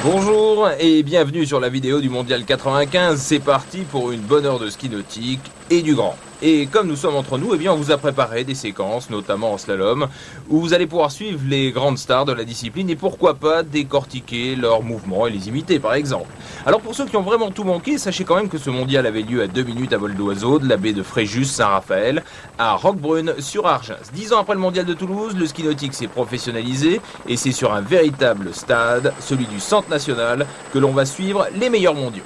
Bonjour et bienvenue sur la vidéo du Mondial 95, c'est parti pour une bonne heure de ski nautique et du grand. Et comme nous sommes entre nous, eh bien on vous a préparé des séquences, notamment en slalom, où vous allez pouvoir suivre les grandes stars de la discipline et pourquoi pas décortiquer leurs mouvements et les imiter par exemple. Alors pour ceux qui ont vraiment tout manqué, sachez quand même que ce mondial avait lieu à 2 minutes à vol d'oiseau de la baie de Fréjus-Saint-Raphaël à Roquebrune sur Argens. 10 ans après le mondial de Toulouse, le ski nautique s'est professionnalisé et c'est sur un véritable stade, celui du Centre National, que l'on va suivre les meilleurs mondiaux.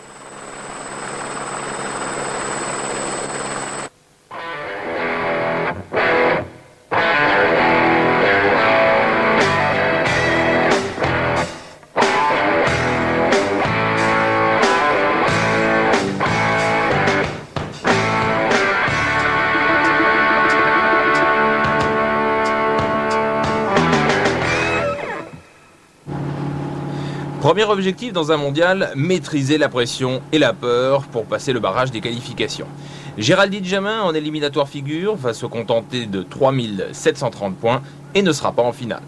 Premier objectif dans un mondial, maîtriser la pression et la peur pour passer le barrage des qualifications. Géraldine Jamin en éliminatoire figure va se contenter de 3730 points et ne sera pas en finale.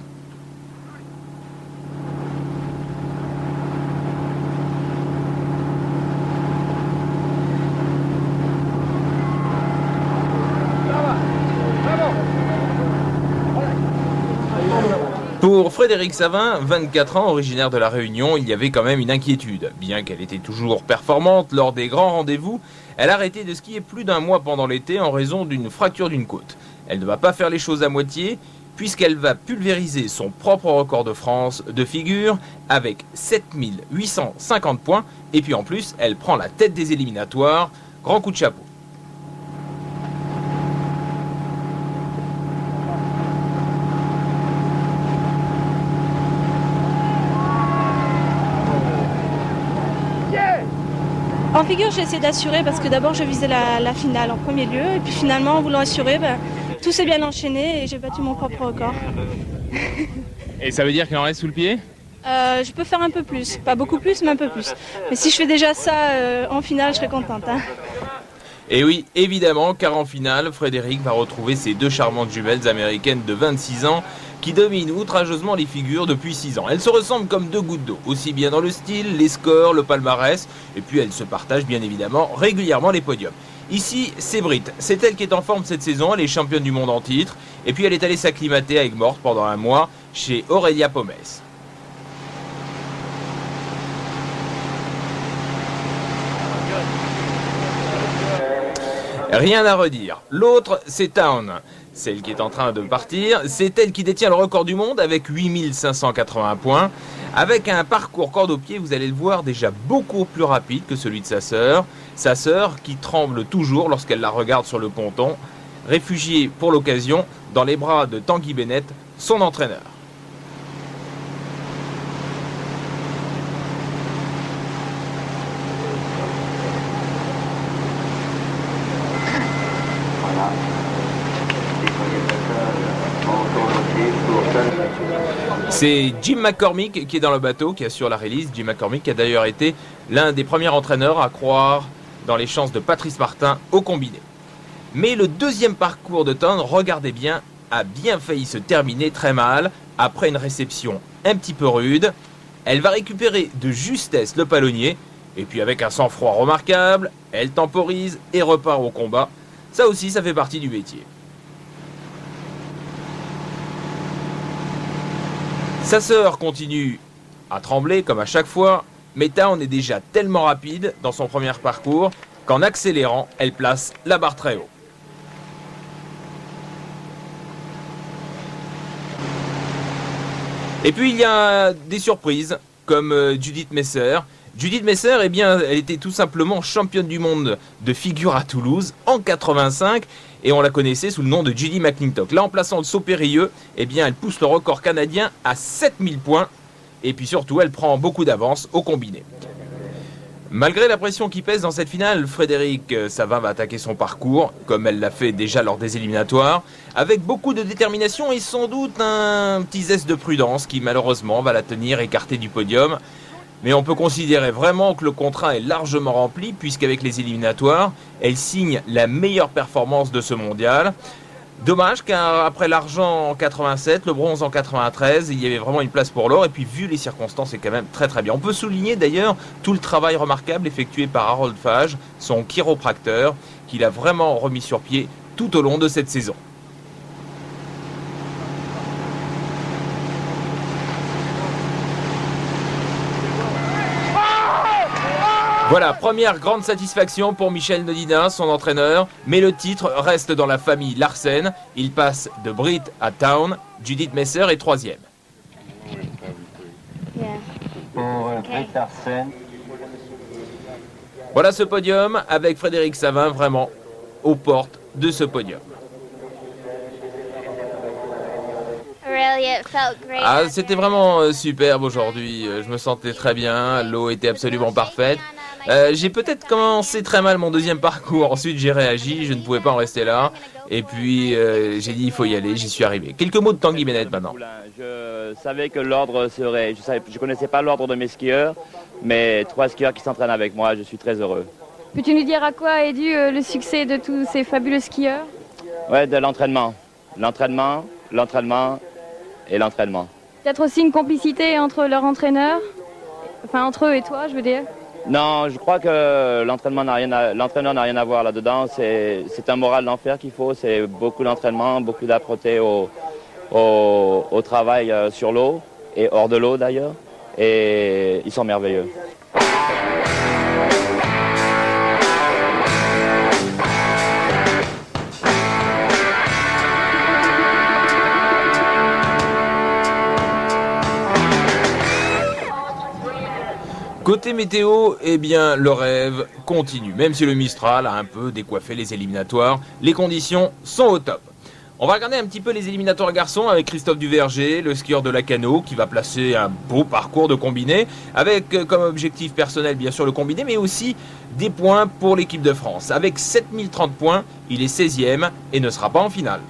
Pour Frédéric Savin, 24 ans, originaire de La Réunion, il y avait quand même une inquiétude. Bien qu'elle était toujours performante lors des grands rendez-vous, elle a arrêté de skier plus d'un mois pendant l'été en raison d'une fracture d'une côte. Elle ne va pas faire les choses à moitié, puisqu'elle va pulvériser son propre record de France de figure avec 7850 points. Et puis en plus, elle prend la tête des éliminatoires. Grand coup de chapeau. En figure, j'ai essayé d'assurer parce que d'abord je visais la finale en premier lieu et puis finalement en voulant assurer, tout s'est bien enchaîné et j'ai battu mon propre record. Et ça veut dire qu'il en reste sous le pied ? Je peux faire un peu plus, pas beaucoup plus mais un peu plus. Mais si je fais déjà ça en finale, je serai contente. Et oui, évidemment, car en finale, Frédéric va retrouver ses deux charmantes jumelles américaines de 26 ans qui dominent outrageusement les figures depuis 6 ans. Elles se ressemblent comme deux gouttes d'eau, aussi bien dans le style, les scores, le palmarès, et puis elles se partagent bien évidemment régulièrement les podiums. Ici, c'est Britt, c'est elle qui est en forme cette saison, elle est championne du monde en titre, et puis elle est allée s'acclimater à Aigues-Mortes pendant un mois chez Aurélia Pommes. Rien à redire. L'autre, c'est Town. Celle qui est en train de partir, c'est elle qui détient le record du monde avec 8580 points. Avec un parcours corde au pied, vous allez le voir, déjà beaucoup plus rapide que celui de sa sœur. Sa sœur qui tremble toujours lorsqu'elle la regarde sur le ponton, réfugiée pour l'occasion dans les bras de Tanguy Bennett, son entraîneur. C'est Jim McCormick qui est dans le bateau, qui assure la release. Jim McCormick qui a d'ailleurs été l'un des premiers entraîneurs à croire dans les chances de Patrice Martin au combiné. Mais le deuxième parcours de Town, regardez bien, a bien failli se terminer très mal après une réception un petit peu rude. Elle va récupérer de justesse le palonnier et puis avec un sang-froid remarquable, elle temporise et repart au combat. Ça aussi, ça fait partie du métier. Sa sœur continue à trembler comme à chaque fois, mais Town est déjà tellement rapide dans son premier parcours qu'en accélérant, elle place la barre très haut. Et puis il y a des surprises comme Judith Messer. Judith Messer, eh bien, elle était tout simplement championne du monde de figure à Toulouse en 85 et on la connaissait sous le nom de Judy McClintock. Là, en plaçant le saut périlleux, eh bien, elle pousse le record canadien à 7000 points et puis surtout, elle prend beaucoup d'avance au combiné. Malgré la pression qui pèse dans cette finale, Frédéric Savin va attaquer son parcours, comme elle l'a fait déjà lors des éliminatoires, avec beaucoup de détermination et sans doute un petit zeste de prudence qui malheureusement va la tenir écartée du podium. Mais on peut considérer vraiment que le contrat est largement rempli, puisqu'avec les éliminatoires, elle signe la meilleure performance de ce mondial. Dommage car après l'argent en 87, le bronze en 93, il y avait vraiment une place pour l'or et puis vu les circonstances c'est quand même très très bien. On peut souligner d'ailleurs tout le travail remarquable effectué par Harold Fage, son chiropracteur, qu'il a vraiment remis sur pied tout au long de cette saison. Voilà, première grande satisfaction pour Michel Nodina, son entraîneur, mais le titre reste dans la famille Larsen. Il passe de Brit à Town, Judith Messer est troisième. Voilà ce podium avec Frédéric Savin vraiment aux portes de ce podium. Ah, c'était vraiment superbe aujourd'hui, je me sentais très bien, l'eau était absolument parfaite. J'ai peut-être commencé très mal mon deuxième parcours, ensuite j'ai réagi, je ne pouvais pas en rester là. Et puis j'ai dit il faut y aller, j'y suis arrivé. Quelques mots de Tanguy Bennett maintenant. Je savais que l'ordre serait, je connaissais pas l'ordre de mes skieurs, mais 3 skieurs qui s'entraînent avec moi, je suis très heureux. Peux-tu nous dire à quoi est dû le succès de tous ces fabuleux skieurs? Ouais, de l'entraînement. L'entraînement et l'entraînement. Peut-être aussi une complicité entre leurs entraîneurs, enfin entre eux et toi, je veux dire. Non, je crois que l'entraîneur n'a rien à voir là-dedans. C'est un moral d'enfer qu'il faut. C'est beaucoup d'entraînement, beaucoup d'âpreté au travail sur l'eau et hors de l'eau d'ailleurs. Et ils sont merveilleux. Côté météo, eh bien, le rêve continue. Même si le Mistral a un peu décoiffé les éliminatoires, les conditions sont au top. On va regarder un petit peu les éliminatoires garçons avec Christophe Duverger, le skieur de Lacanau, qui va placer un beau parcours de combiné, avec comme objectif personnel, bien sûr, le combiné, mais aussi des points pour l'équipe de France. Avec 7030 points, il est 16e et ne sera pas en finale.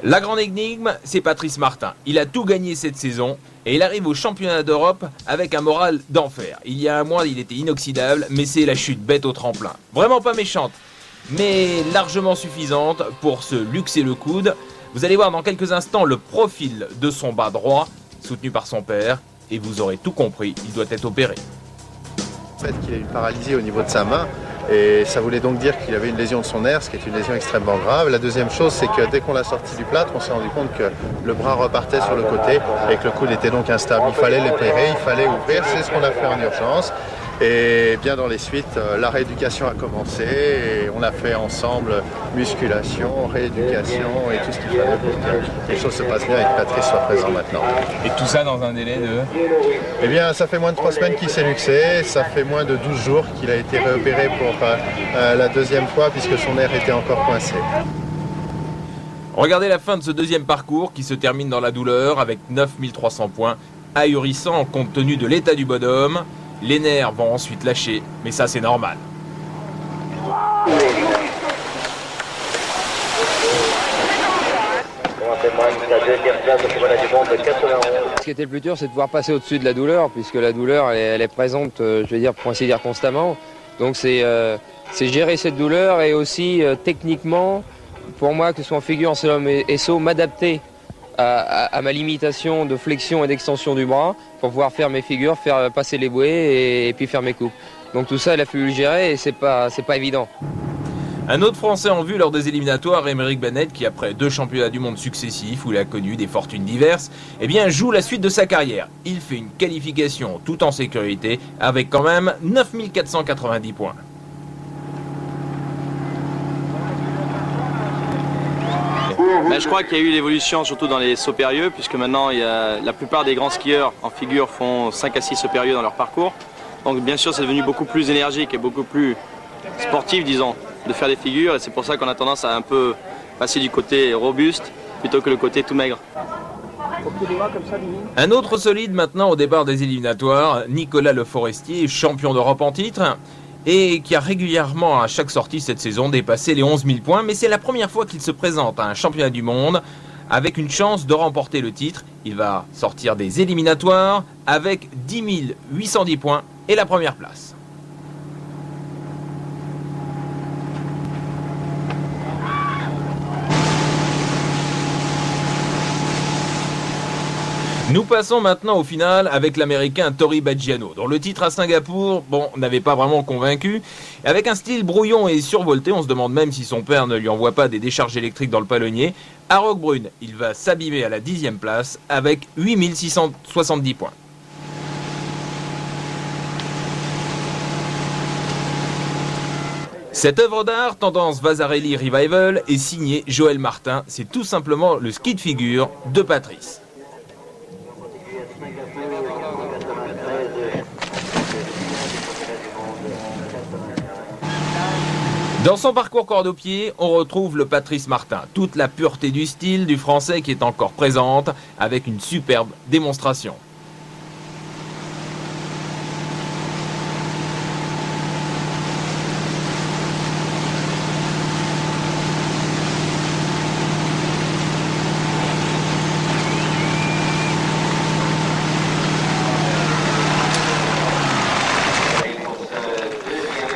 La grande énigme, c'est Patrice Martin. Il a tout gagné cette saison et il arrive au championnat d'Europe avec un moral d'enfer. Il y a un mois, il était inoxydable, mais c'est la chute bête au tremplin. Vraiment pas méchante, mais largement suffisante pour se luxer le coude. Vous allez voir dans quelques instants le profil de son bas droit, soutenu par son père, et vous aurez tout compris, il doit être opéré. Le fait qu'il ait une paralysie au niveau de sa main, et ça voulait donc dire qu'il avait une lésion de son nerf, ce qui est une lésion extrêmement grave. La deuxième chose, c'est que dès qu'on l'a sorti du plâtre, on s'est rendu compte que le bras repartait sur le côté et que le coude était donc instable. Il fallait l'opérer, il fallait ouvrir, c'est ce qu'on a fait en urgence. Et bien dans les suites, la rééducation a commencé et on a fait ensemble musculation, rééducation et tout ce qu'il fallait pour que les choses se passent bien et que Patrice soit présent maintenant. Et tout ça dans un délai de... Eh bien, ça fait moins de 3 semaines qu'il s'est luxé, ça fait moins de 12 jours qu'il a été réopéré pour la deuxième fois puisque son nerf était encore coincé. Regardez la fin de ce deuxième parcours qui se termine dans la douleur avec 9300 points, ahurissant compte tenu de l'état du bonhomme. Les nerfs vont ensuite lâcher, mais ça c'est normal. Ce qui était le plus dur, c'est de pouvoir passer au-dessus de la douleur, puisque la douleur, elle est présente, je vais dire, pour ainsi dire, constamment. Donc c'est gérer cette douleur et aussi techniquement, pour moi, que ce soit en figure, en slalom et saut, m'adapter à ma limitation de flexion et d'extension du bras pour pouvoir faire mes figures, faire passer les bouées et puis faire mes coupes. Donc tout ça, il a fallu le gérer et c'est pas évident. Un autre Français en vue lors des éliminatoires, Émeric Bennett, qui après 2 championnats du monde successifs où il a connu des fortunes diverses, eh bien joue la suite de sa carrière. Il fait une qualification tout en sécurité avec quand même 9490 points. Ben, je crois qu'il y a eu l'évolution surtout dans les sauts périlleux, puisque maintenant la plupart des grands skieurs en figure font 5 à 6 sauts périlleux dans leur parcours. Donc bien sûr c'est devenu beaucoup plus énergique et beaucoup plus sportif, disons, de faire des figures, et c'est pour ça qu'on a tendance à un peu passer du côté robuste plutôt que le côté tout maigre. Un autre solide maintenant au départ des éliminatoires, Nicolas Le Forestier, champion d'Europe en titre, et qui a régulièrement à chaque sortie cette saison dépassé les 11 000 points, mais c'est la première fois qu'il se présente à un championnat du monde avec une chance de remporter le titre. Il va sortir des éliminatoires avec 10 810 points et la première place. Nous passons maintenant au final avec l'américain Tori Baggiano, dont le titre à Singapour, n'avait pas vraiment convaincu. Avec un style brouillon et survolté, on se demande même si son père ne lui envoie pas des décharges électriques dans le palonnier. À Roquebrune, il va s'abîmer à la 10e place avec 8 670 points. Cette œuvre d'art, tendance Vasarely Revival, est signée Joël Martin. C'est tout simplement le ski de figure de Patrice. Dans son parcours corde au pied, on retrouve le Patrice Martin, toute la pureté du style du français qui est encore présente, avec une superbe démonstration.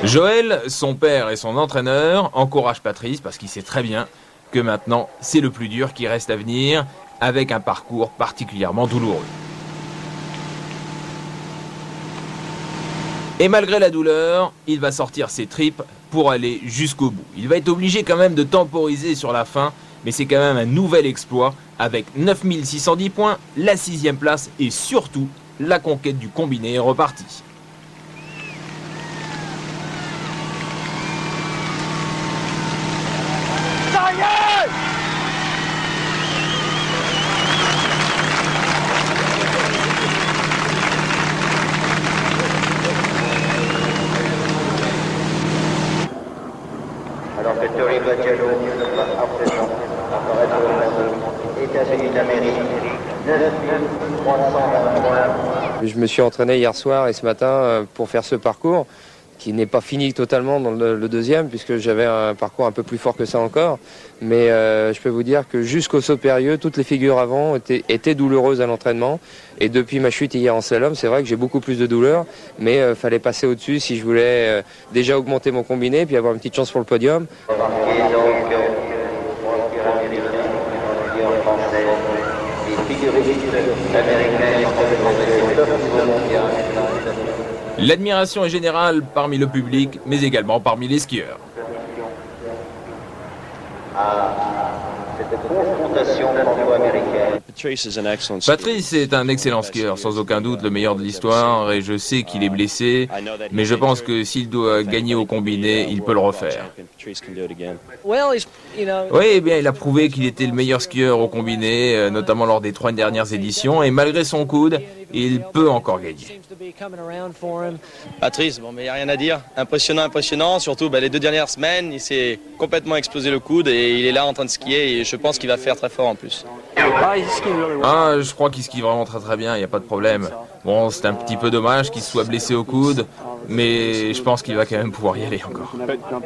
Joël, son père et son entraîneur encouragent Patrice parce qu'il sait très bien que maintenant c'est le plus dur qui reste à venir avec un parcours particulièrement douloureux. Et malgré la douleur, il va sortir ses tripes pour aller jusqu'au bout. Il va être obligé quand même de temporiser sur la fin, mais c'est quand même un nouvel exploit avec 9 610 points, la 6e place et surtout la conquête du combiné est repartie. Alors que Tori Baggiano va à présent apparaître aux États-Unis d'Amérique, 9 320 points. Je me suis entraîné hier soir et ce matin pour faire ce parcours qui n'est pas fini totalement dans le deuxième puisque j'avais un parcours un peu plus fort que ça encore. Mais je peux vous dire que jusqu'au saut périlleux, toutes les figures avant étaient douloureuses à l'entraînement. Et depuis ma chute hier en slalom, c'est vrai que j'ai beaucoup plus de douleur. Mais fallait passer au-dessus si je voulais déjà augmenter mon combiné puis avoir une petite chance pour le podium. Remarquez donc pour la pyramide de français, les figuristes américains sont top niveau mondial. L'admiration est générale parmi le public, mais également parmi les skieurs. Cette confrontation franco-américaine. Patrice est un excellent skieur, sans aucun doute le meilleur de l'histoire, et je sais qu'il est blessé, mais je pense que s'il doit gagner au combiné, il peut le refaire. Oui, eh bien, il a prouvé qu'il était le meilleur skieur au combiné, notamment lors des 3 dernières éditions, et malgré son coude, il peut encore gagner. Patrice, mais il n'y a rien à dire. Impressionnant, surtout les 2 dernières semaines, il s'est complètement explosé le coude et il est là en train de skier et je pense qu'il va faire très fort en plus. Je crois qu'il skie vraiment très bien, il n'y a pas de problème. Bon, c'est un petit peu dommage qu'il se soit blessé au coude, mais je pense qu'il va quand même pouvoir y aller encore.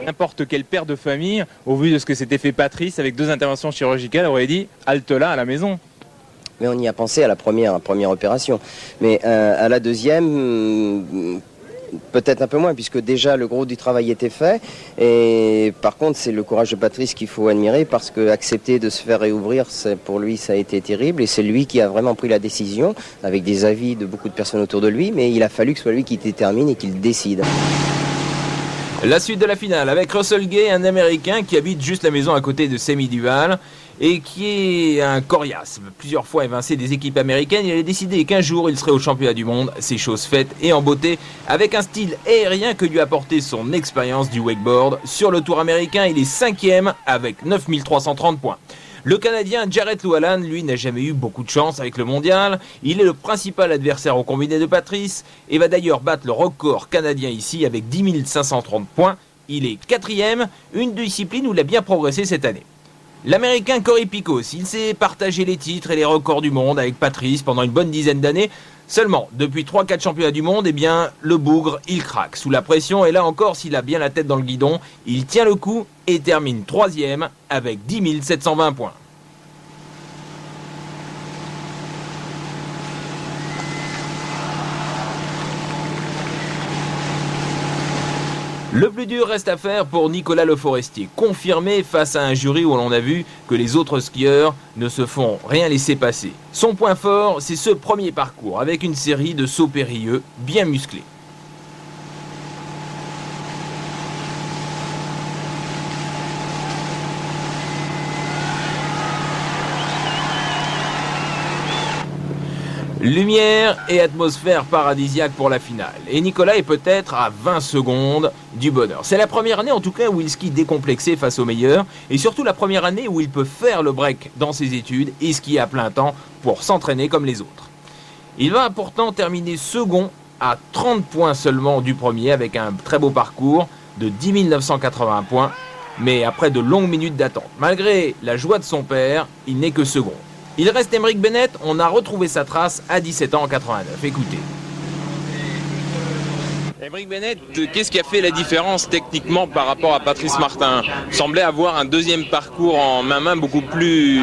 N'importe quel père de famille, au vu de ce que s'était fait Patrice avec 2 interventions chirurgicales, aurait dit « halte là à la maison ». Mais on y a pensé à la première opération. Mais à la deuxième, peut-être un peu moins, puisque déjà le gros du travail était fait. Et par contre, c'est le courage de Patrice qu'il faut admirer, parce que accepter de se faire réouvrir, pour lui, ça a été terrible. Et c'est lui qui a vraiment pris la décision, avec des avis de beaucoup de personnes autour de lui. Mais il a fallu que ce soit lui qui détermine et qu'il décide. La suite de la finale avec Russell Gay, un Américain qui habite juste la maison à côté de Semi Duval et qui est un coriace. Plusieurs fois évincé des équipes américaines, il a décidé qu'un jour il serait au championnat du monde. C'est chose faite et en beauté avec un style aérien que lui a apporté son expérience du wakeboard. Sur le tour américain, il est 5e avec 9 330 points. Le Canadien Jarrett Llewellyn, lui, n'a jamais eu beaucoup de chance avec le mondial. Il est le principal adversaire au combiné de Patrice et va d'ailleurs battre le record canadien ici avec 10 530 points. Il est 4e, une discipline où il a bien progressé cette année. L'Américain Cory Picos, il s'est partagé les titres et les records du monde avec Patrice pendant une bonne dizaine d'années. Seulement, depuis 3-4 championnats du monde, eh bien, le bougre, il craque sous la pression. Et là encore, s'il a bien la tête dans le guidon, il tient le coup et termine 3e avec 10 720 points. Le plus dur reste à faire pour Nicolas Le Forestier, confirmé face à un jury où l'on a vu que les autres skieurs ne se font rien laisser passer. Son point fort, c'est ce premier parcours, avec une série de sauts périlleux bien musclés. Lumière et atmosphère paradisiaque pour la finale. Et Nicolas est peut-être à 20 secondes du bonheur. C'est la première année en tout cas où il skie décomplexé face aux meilleurs. Et surtout la première année où il peut faire le break dans ses études et skier à plein temps pour s'entraîner comme les autres. Il va pourtant terminer second à 30 points seulement du premier avec un très beau parcours de 10 980 points. Mais après de longues minutes d'attente. Malgré la joie de son père, il n'est que second. Il reste Emeric Bennett, on a retrouvé sa trace à 17 ans en 89. Écoutez. Emeric Bennett, qu'est-ce qui a fait la différence techniquement par rapport à Patrice Martin? Il semblait avoir un deuxième parcours en main-main beaucoup plus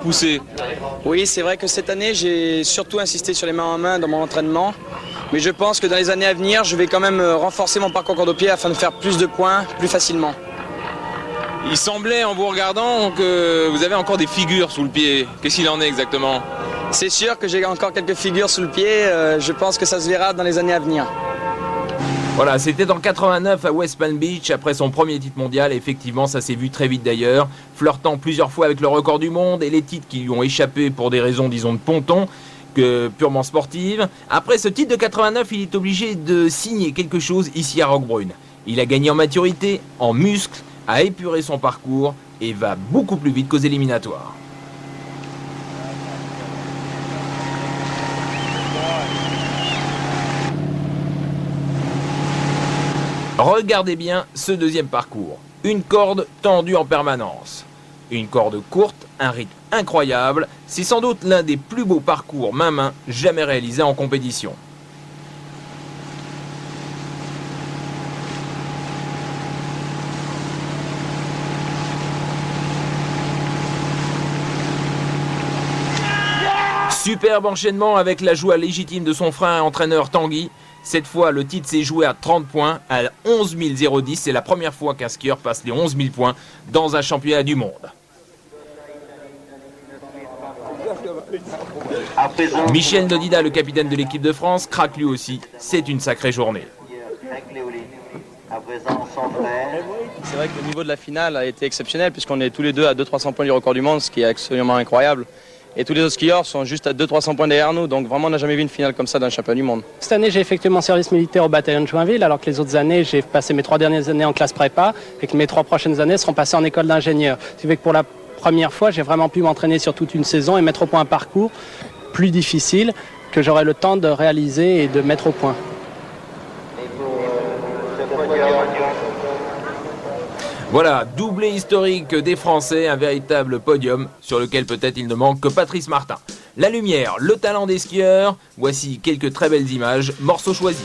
poussé. Oui, c'est vrai que cette année, j'ai surtout insisté sur les mains en main dans mon entraînement. Mais je pense que dans les années à venir, je vais quand même renforcer mon parcours corde au pied afin de faire plus de points plus facilement. Il semblait, en vous regardant, que vous avez encore des figures sous le pied. Qu'est-ce qu'il en est exactement? C'est sûr que j'ai encore quelques figures sous le pied. Je pense que ça se verra dans les années à venir. Voilà, c'était en 89 à West Palm Beach, après son premier titre mondial. Effectivement, ça s'est vu très vite d'ailleurs, flirtant plusieurs fois avec le record du monde et les titres qui lui ont échappé pour des raisons, disons, de ponton, que purement sportives. Après ce titre de 89, il est obligé de signer quelque chose ici à Roquebrune. Il a gagné en maturité, en muscles, a épuré son parcours et va beaucoup plus vite qu'aux éliminatoires. Regardez bien ce deuxième parcours. Une corde tendue en permanence. Une corde courte, un rythme incroyable. C'est sans doute l'un des plus beaux parcours main-main jamais réalisés en compétition. Superbe enchaînement avec la joie légitime de son frère et entraîneur Tanguy. Cette fois, le titre s'est joué à 30 points, à 11 010. C'est la première fois qu'un skieur passe les 11 000 points dans un championnat du monde. Michel Nodida, le capitaine de l'équipe de France, craque lui aussi. C'est une sacrée journée. C'est vrai que le niveau de la finale a été exceptionnel puisqu'on est tous les deux à 200-300 points du record du monde, ce qui est absolument incroyable. Et tous les autres skieurs sont juste à 200-300 points derrière nous, donc vraiment on n'a jamais vu une finale comme ça d'un championnat du monde. Cette année j'ai effectué mon service militaire au bataillon de Joinville, alors que les autres années j'ai passé mes 3 dernières années en classe prépa et que mes 3 prochaines années seront passées en école d'ingénieur. Ce qui fait que pour la première fois j'ai vraiment pu m'entraîner sur toute une saison et mettre au point un parcours plus difficile que j'aurai le temps de réaliser et de mettre au point. Voilà, doublé historique des Français, un véritable podium sur lequel peut-être il ne manque que Patrice Martin. La lumière, le talent des skieurs, voici quelques très belles images, morceaux choisis.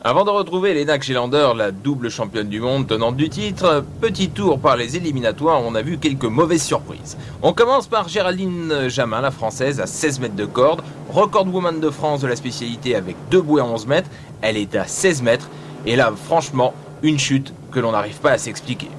Avant de retrouver Lena Xhelander, la double championne du monde tenante du titre, petit tour par les éliminatoires, on a vu quelques mauvaises surprises. On commence par Géraldine Jamin, la française, à 16 mètres de corde, recordwoman de France de la spécialité avec 2 bouées à 11 mètres, elle est à 16 mètres, et là franchement, une chute que l'on n'arrive pas à s'expliquer.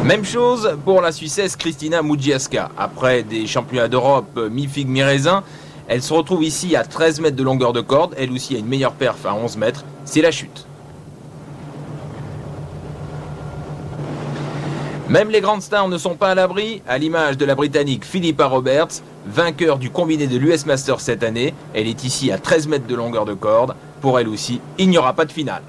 Même chose pour la Suissesse Kristina Mujiaska. Après des championnats d'Europe mi-figue mi-raisin, elle se retrouve ici à 13 mètres de longueur de corde. Elle aussi a une meilleure perf à 11 mètres. C'est la chute. Même les grandes stars ne sont pas à l'abri, à l'image de la Britannique Philippa Roberts, vainqueur du combiné de l'US Masters cette année. Elle est ici à 13 mètres de longueur de corde. Pour elle aussi, il n'y aura pas de finale.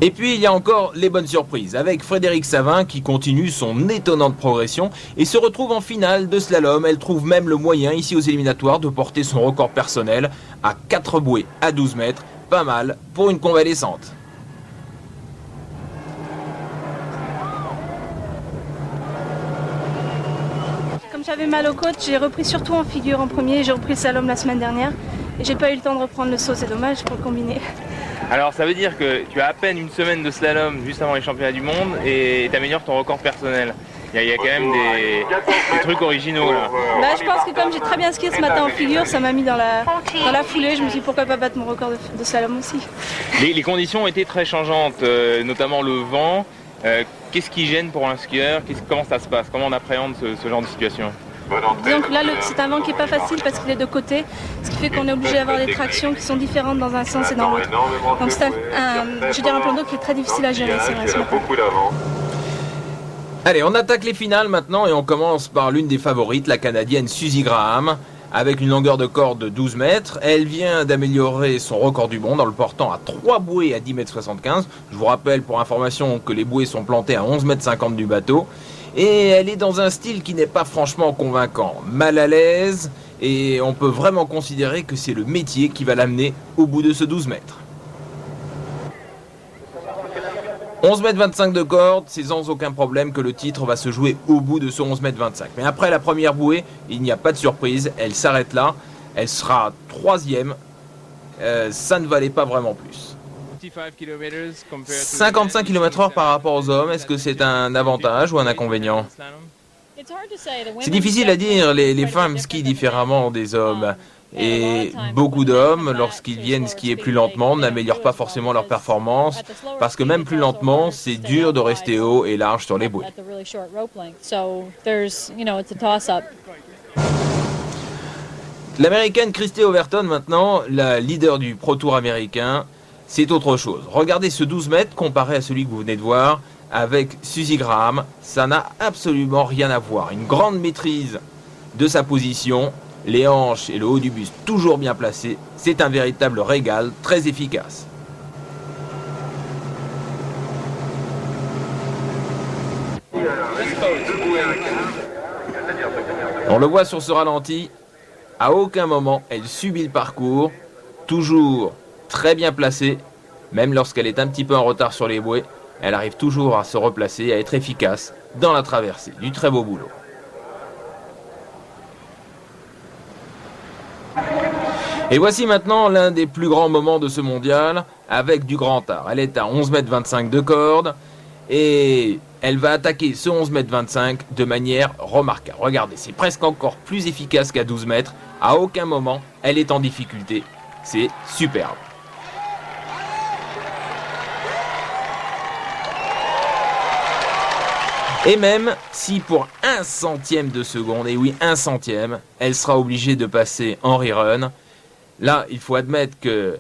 Et puis il y a encore les bonnes surprises, avec Frédérique Savin qui continue son étonnante progression et se retrouve en finale de slalom. Elle trouve même le moyen ici aux éliminatoires de porter son record personnel à 4 bouées à 12 mètres. Pas mal pour une convalescente. Comme j'avais mal aux côtes, j'ai repris surtout en figure en premier. J'ai repris le slalom la semaine dernière et j'ai pas eu le temps de reprendre le saut, c'est dommage pour le combiné. Alors ça veut dire que tu as à peine une semaine de slalom juste avant les championnats du monde et tu améliores ton record personnel. Il y a quand même des trucs originaux là. Bah, je pense que comme j'ai très bien skié ce matin en figure, ça m'a mis dans la foulée. Je me suis dit pourquoi pas battre mon record de slalom aussi. Les conditions ont été très changeantes, notamment le vent. Qu'est-ce qui gêne pour un skieur? Comment ça se passe? Comment on appréhende ce genre de situation? Donc là, c'est un vent qui n'est pas facile parce qu'il est de côté, ce qui fait qu'on est obligé d'avoir des tractions qui sont différentes dans un sens et dans l'autre. Donc c'est un plan d'eau qui est très difficile à gérer, c'est vrai, ce matin. Allez, on attaque les finales maintenant et on commence par l'une des favorites, la Canadienne Suzy Graham, avec une longueur de corde de 12 mètres. Elle vient d'améliorer son record du monde en le portant à 3 bouées à 10 mètres 75. Je vous rappelle pour information que les bouées sont plantées à 11 mètres 50 du bateau. Et elle est dans un style qui n'est pas franchement convaincant, mal à l'aise, et on peut vraiment considérer que c'est le métier qui va l'amener au bout de ce 12 mètres. 11 mètres 25 de corde, c'est sans aucun problème que le titre va se jouer au bout de ce 11 mètres 25. Mais après la première bouée, il n'y a pas de surprise, elle s'arrête là, elle sera 3e, ça ne valait pas vraiment plus. 55 km/h par rapport aux hommes, est-ce que c'est un avantage ou un inconvénient? C'est difficile à dire, les femmes skient différemment des hommes. Et beaucoup d'hommes, lorsqu'ils viennent skier plus lentement, n'améliorent pas forcément leur performance, parce que même plus lentement, c'est dur de rester haut et large sur les bouées. L'américaine Christy Overton maintenant, la leader du Pro Tour américain, c'est autre chose. Regardez ce 12 mètres comparé à celui que vous venez de voir avec Suzy Graham, ça n'a absolument rien à voir. Une grande maîtrise de sa position, les hanches et le haut du buste toujours bien placés, c'est un véritable régal, très efficace. On le voit sur ce ralenti, à aucun moment elle subit le parcours, toujours très bien placée, même lorsqu'elle est un petit peu en retard sur les bouées, elle arrive toujours à se replacer, à être efficace dans la traversée. Du très beau boulot. Et voici maintenant l'un des plus grands moments de ce mondial avec du grand art. Elle est à 11 mètres 25 de corde et elle va attaquer ce 11 mètres 25 de manière remarquable. Regardez, c'est presque encore plus efficace qu'à 12 mètres. À aucun moment, elle est en difficulté. C'est superbe. Et même si pour 1 centième de seconde, et oui 1 centième, elle sera obligée de passer en rerun, là il faut admettre que,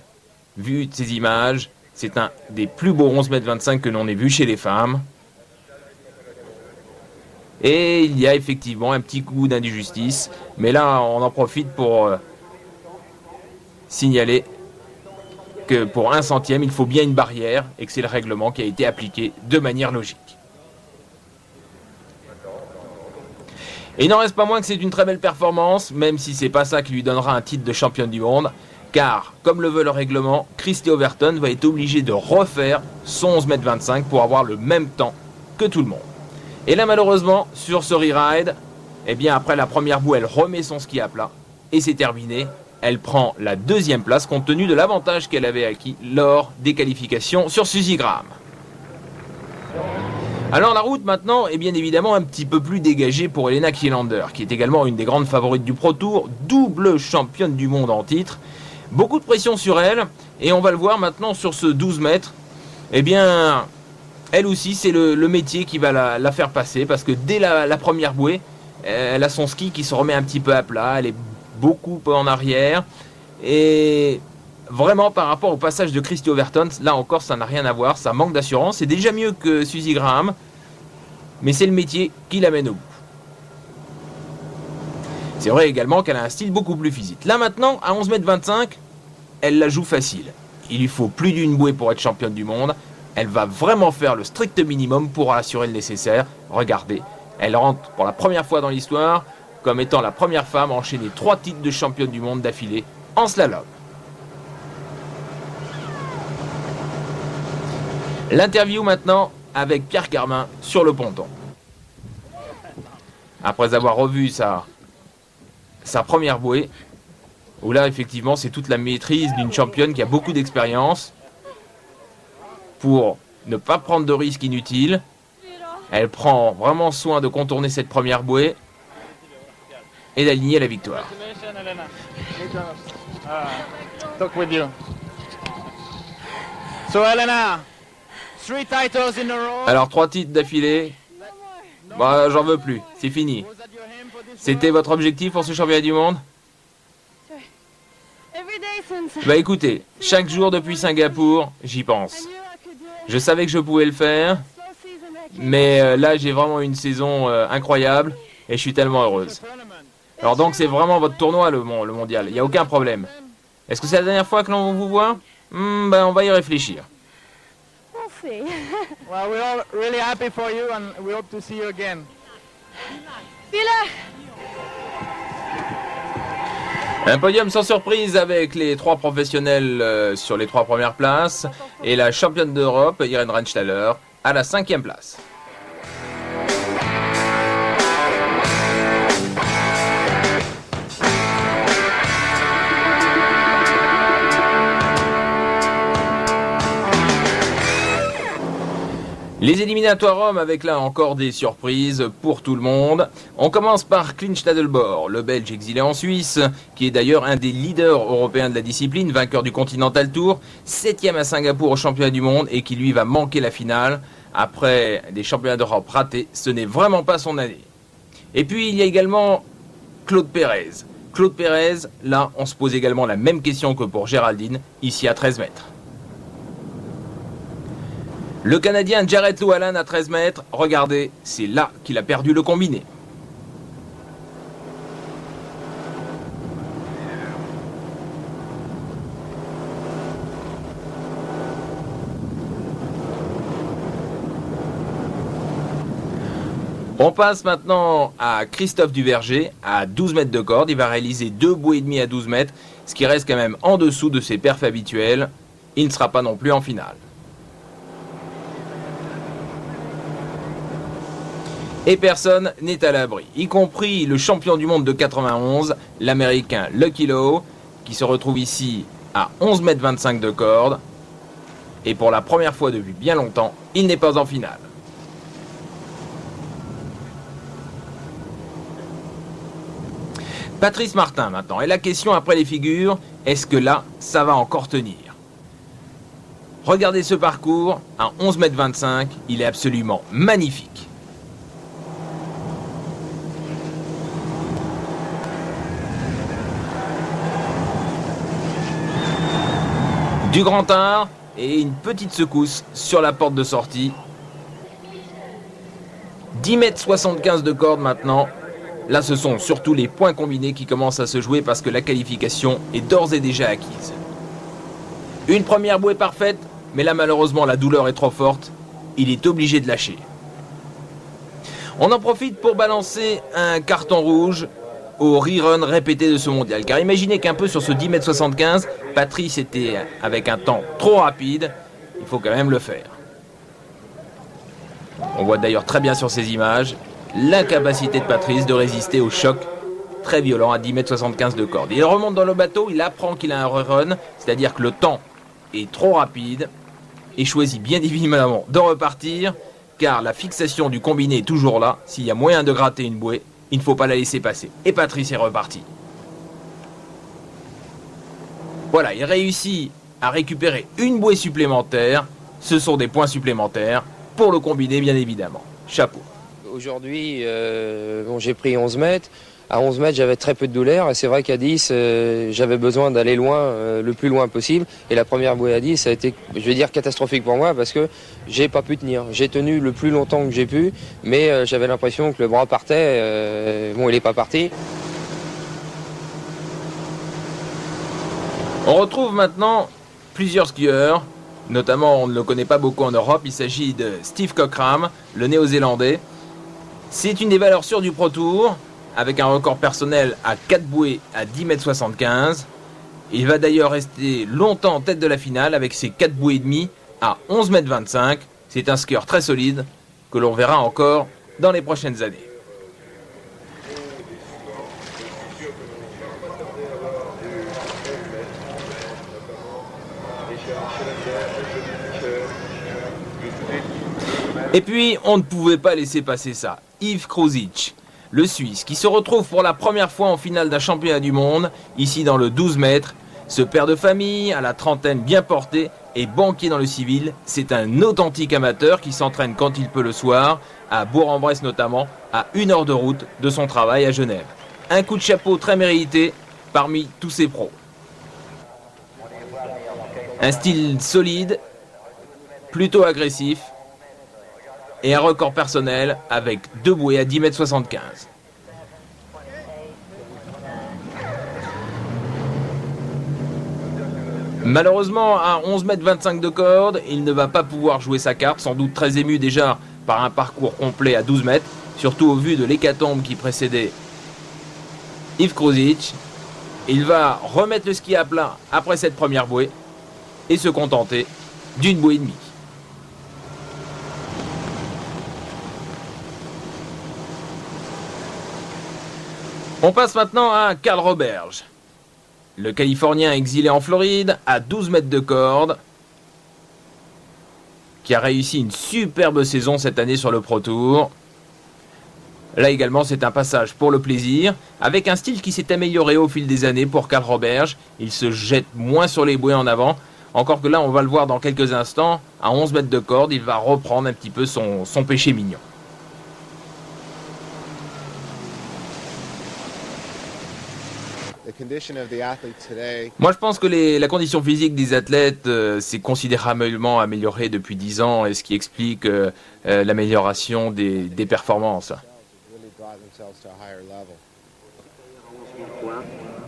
vu ces images, c'est un des plus beaux 11 mètres 25 que l'on ait vu chez les femmes. Et il y a effectivement un petit coup d'injustice, mais là on en profite pour signaler que pour 1 centième, il faut bien une barrière et que c'est le règlement qui a été appliqué de manière logique. Et il n'en reste pas moins que c'est une très belle performance, même si c'est pas ça qui lui donnera un titre de championne du monde. Car, comme le veut le règlement, Christy Overton va être obligé de refaire son 11,25 m pour avoir le même temps que tout le monde. Et là, malheureusement, sur ce re-ride, eh bien, après la première boue, elle remet son ski à plat. Et c'est terminé. Elle prend la deuxième place compte tenu de l'avantage qu'elle avait acquis lors des qualifications sur Suzy Graham. Alors la route maintenant est bien évidemment un petit peu plus dégagée pour Helena Kiellander, qui est également une des grandes favorites du Pro Tour, double championne du monde en titre. Beaucoup de pression sur elle, et on va le voir maintenant sur ce 12 mètres. Eh bien, elle aussi, c'est le métier qui va la faire passer, parce que dès la première bouée, elle a son ski qui se remet un petit peu à plat, elle est beaucoup en arrière, et vraiment par rapport au passage de Christy Overton, là encore ça n'a rien à voir, ça manque d'assurance, c'est déjà mieux que Suzy Graham, mais c'est le métier qui l'amène au bout. C'est vrai également qu'elle a un style beaucoup plus physique. Là maintenant, à 11,25 m, elle la joue facile. Il lui faut plus d'une bouée pour être championne du monde. Elle va vraiment faire le strict minimum pour assurer le nécessaire. Regardez, elle rentre pour la première fois dans l'histoire comme étant la première femme à enchaîner 3 titres de championne du monde d'affilée en slalom. L'interview maintenant avec Pierre Carmin sur le ponton. Après avoir revu sa première bouée, où là effectivement c'est toute la maîtrise d'une championne qui a beaucoup d'expérience pour ne pas prendre de risques inutiles. Elle prend vraiment soin de contourner cette première bouée et d'aligner la victoire. Alors 3 titres d'affilée, bah j'en veux plus, c'est fini. C'était votre objectif pour ce championnat du monde? Bah écoutez, chaque jour depuis Singapour, j'y pense. Je savais que je pouvais le faire, mais là j'ai vraiment une saison incroyable et je suis tellement heureuse. Alors donc c'est vraiment votre tournoi le mondial, il n'y a aucun problème. Est-ce que c'est la dernière fois que l'on vous voit? Ben on va y réfléchir. Well, we're all really happy for you and we hope to see you again. Un podium sans surprise avec les 3 professionnels sur les 3 premières places et la championne d'Europe, Irene Rentschler, à la 5e place. Les éliminatoires hommes avec là encore des surprises pour tout le monde. On commence par Clint Stadelborg, le Belge exilé en Suisse, qui est d'ailleurs un des leaders européens de la discipline, vainqueur du Continental Tour, 7e à Singapour au championnat du monde et qui lui va manquer la finale. Après des championnats d'Europe ratés, ce n'est vraiment pas son année. Et puis il y a également Claude Pérez. Claude Pérez, là on se pose également la même question que pour Géraldine, ici à 13 mètres. Le Canadien Jarrett Llewellyn à 13 mètres, regardez, c'est là qu'il a perdu le combiné. On passe maintenant à Christophe Duverger, à 12 mètres de corde. Il va réaliser 2 bouées et demi à 12 mètres, ce qui reste quand même en dessous de ses perfs habituels. Il ne sera pas non plus en finale. Et personne n'est à l'abri, y compris le champion du monde de 91, l'américain Lucky Lowe, qui se retrouve ici à 11,25 m de corde. Et pour la première fois depuis bien longtemps, il n'est pas en finale. Patrice Martin maintenant. Et la question après les figures, est-ce que là, ça va encore tenir? Regardez ce parcours, à 11,25 m, il est absolument magnifique. Du grand art et une petite secousse sur la porte de sortie. 10,75 m de corde maintenant. Là, ce sont surtout les points combinés qui commencent à se jouer parce que la qualification est d'ores et déjà acquise. Une première bouée parfaite, mais là, malheureusement, la douleur est trop forte. Il est obligé de lâcher. On en profite pour balancer un carton rouge au rerun répété de ce mondial. Car imaginez qu'un peu sur ce 10,75 m, Patrice était avec un temps trop rapide. Il faut quand même le faire. On voit d'ailleurs très bien sur ces images l'incapacité de Patrice de résister au choc très violent à 10,75 m de corde. Il remonte dans le bateau, il apprend qu'il a un rerun, c'est-à-dire que le temps est trop rapide et choisit bien évidemment de repartir car la fixation du combiné est toujours là. S'il y a moyen de gratter une bouée, il ne faut pas la laisser passer. Et Patrice est reparti. Voilà, il réussit à récupérer une bouée supplémentaire. Ce sont des points supplémentaires pour le combiné, bien évidemment. Chapeau. Aujourd'hui, bon, j'ai pris 11 mètres. À 11 mètres, j'avais très peu de douleur. Et c'est vrai qu'à 10, j'avais besoin d'aller loin, le plus loin possible. Et la première bouée à 10, ça a été, je vais dire, catastrophique pour moi parce que j'ai pas pu tenir. J'ai tenu le plus longtemps que j'ai pu, mais j'avais l'impression que le bras partait. Bon, il n'est pas parti. On retrouve maintenant plusieurs skieurs. Notamment, on ne le connaît pas beaucoup en Europe. Il s'agit de Steve Cockram, le néo-zélandais. C'est une des valeurs sûres du Pro Tour, avec un record personnel à 4 bouées à 10,75 m. Il va d'ailleurs rester longtemps en tête de la finale avec ses 4 bouées et demi à 11,25 m. C'est un skieur très solide que l'on verra encore dans les prochaines années. Et puis, on ne pouvait pas laisser passer ça. Yves Kruzic, le Suisse, qui se retrouve pour la première fois en finale d'un championnat du monde, ici dans le 12 mètres. Ce père de famille, à la trentaine bien porté, et banquier dans le civil, c'est un authentique amateur qui s'entraîne quand il peut le soir, à Bourg-en-Bresse notamment, à 1 heure de route de son travail à Genève. Un coup de chapeau très mérité parmi tous ces pros. Un style solide, plutôt agressif, et un record personnel avec 2 bouées à 10,75 m. Malheureusement, à 11,25 m de corde, il ne va pas pouvoir jouer sa carte, sans doute très ému déjà par un parcours complet à 12 mètres, surtout au vu de l'hécatombe qui précédait Yves Kruzic. Il va remettre le ski à plat après cette première bouée et se contenter d'une bouée et demie. On passe maintenant à Carl Roberge, le Californien exilé en Floride à 12 mètres de corde, qui a réussi une superbe saison cette année sur le Pro Tour. Là également, c'est un passage pour le plaisir, avec un style qui s'est amélioré au fil des années pour Carl Roberge. Il se jette moins sur les bouées en avant, encore que là, on va le voir dans quelques instants, à 11 mètres de corde, il va reprendre un petit peu son péché mignon. Moi, je pense que la condition physique des athlètes s'est considérablement améliorée depuis 10 ans, et ce qui explique l'amélioration des performances.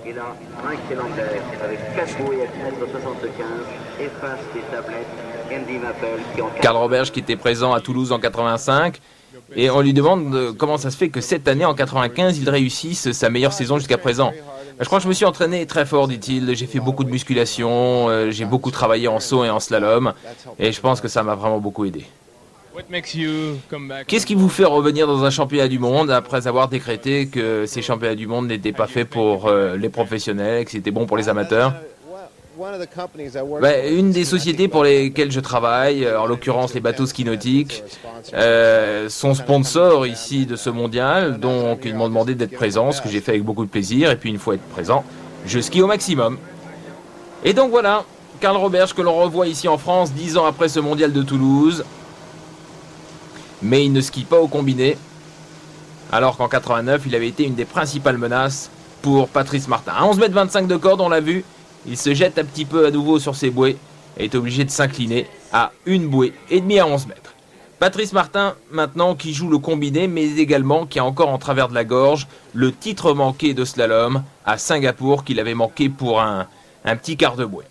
Il a un excellent air avec 4 bouées à 10,75 m, efface des tablettes, Andy Mappel qui en... Carl Roberge qui était présent à Toulouse en 85, et on lui demande comment ça se fait que cette année en 95 il réussisse sa meilleure saison jusqu'à présent. Je crois que je me suis entraîné très fort, dit-il. J'ai fait beaucoup de musculation, j'ai beaucoup travaillé en saut et en slalom, et je pense que ça m'a vraiment beaucoup aidé. Qu'est-ce qui vous fait revenir dans un championnat du monde après avoir décrété que ces championnats du monde n'étaient pas faits pour les professionnels et que c'était bon pour les amateurs? Une des sociétés pour lesquelles je travaille, en l'occurrence les bateaux ski nautiques, sont sponsors ici de ce mondial, donc ils m'ont demandé d'être présent, ce que j'ai fait avec beaucoup de plaisir, et puis une fois être présent, je skie au maximum. Et donc voilà, Carl Roberge que l'on revoit ici en France 10 ans après ce mondial de Toulouse, mais il ne skie pas au combiné, alors qu'en 89 il avait été une des principales menaces pour Patrice Martin. À 11,25 m de corde, on l'a vu, il se jette un petit peu à nouveau sur ses bouées et est obligé de s'incliner à une bouée et demie à 11 mètres. Patrice Martin, maintenant, qui joue le combiné, mais également qui a encore en travers de la gorge le titre manqué de slalom à Singapour, qu'il avait manqué pour un petit quart de bouée.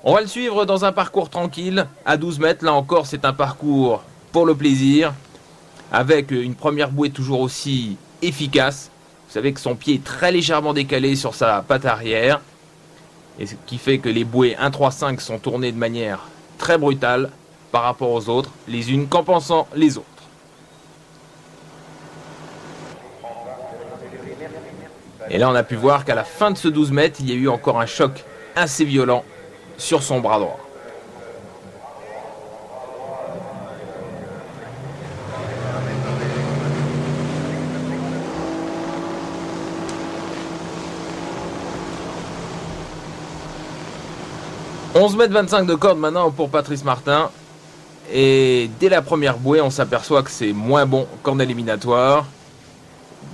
On va le suivre dans un parcours tranquille, à 12 mètres. Là encore, c'est un parcours pour le plaisir, avec une première bouée toujours aussi efficace, Vous savez que son pied est très légèrement décalé sur sa patte arrière, et ce qui fait que les bouées 1, 3, 5 sont tournées de manière très brutale par rapport aux autres, les unes compensant les autres. Et là, on a pu voir qu'à la fin de ce 12 mètres, il y a eu encore un choc assez violent sur son bras droit. « 11 mètres 25 de corde maintenant pour Patrice Martin. Et dès la première bouée, on s'aperçoit que c'est moins bon qu'en éliminatoire.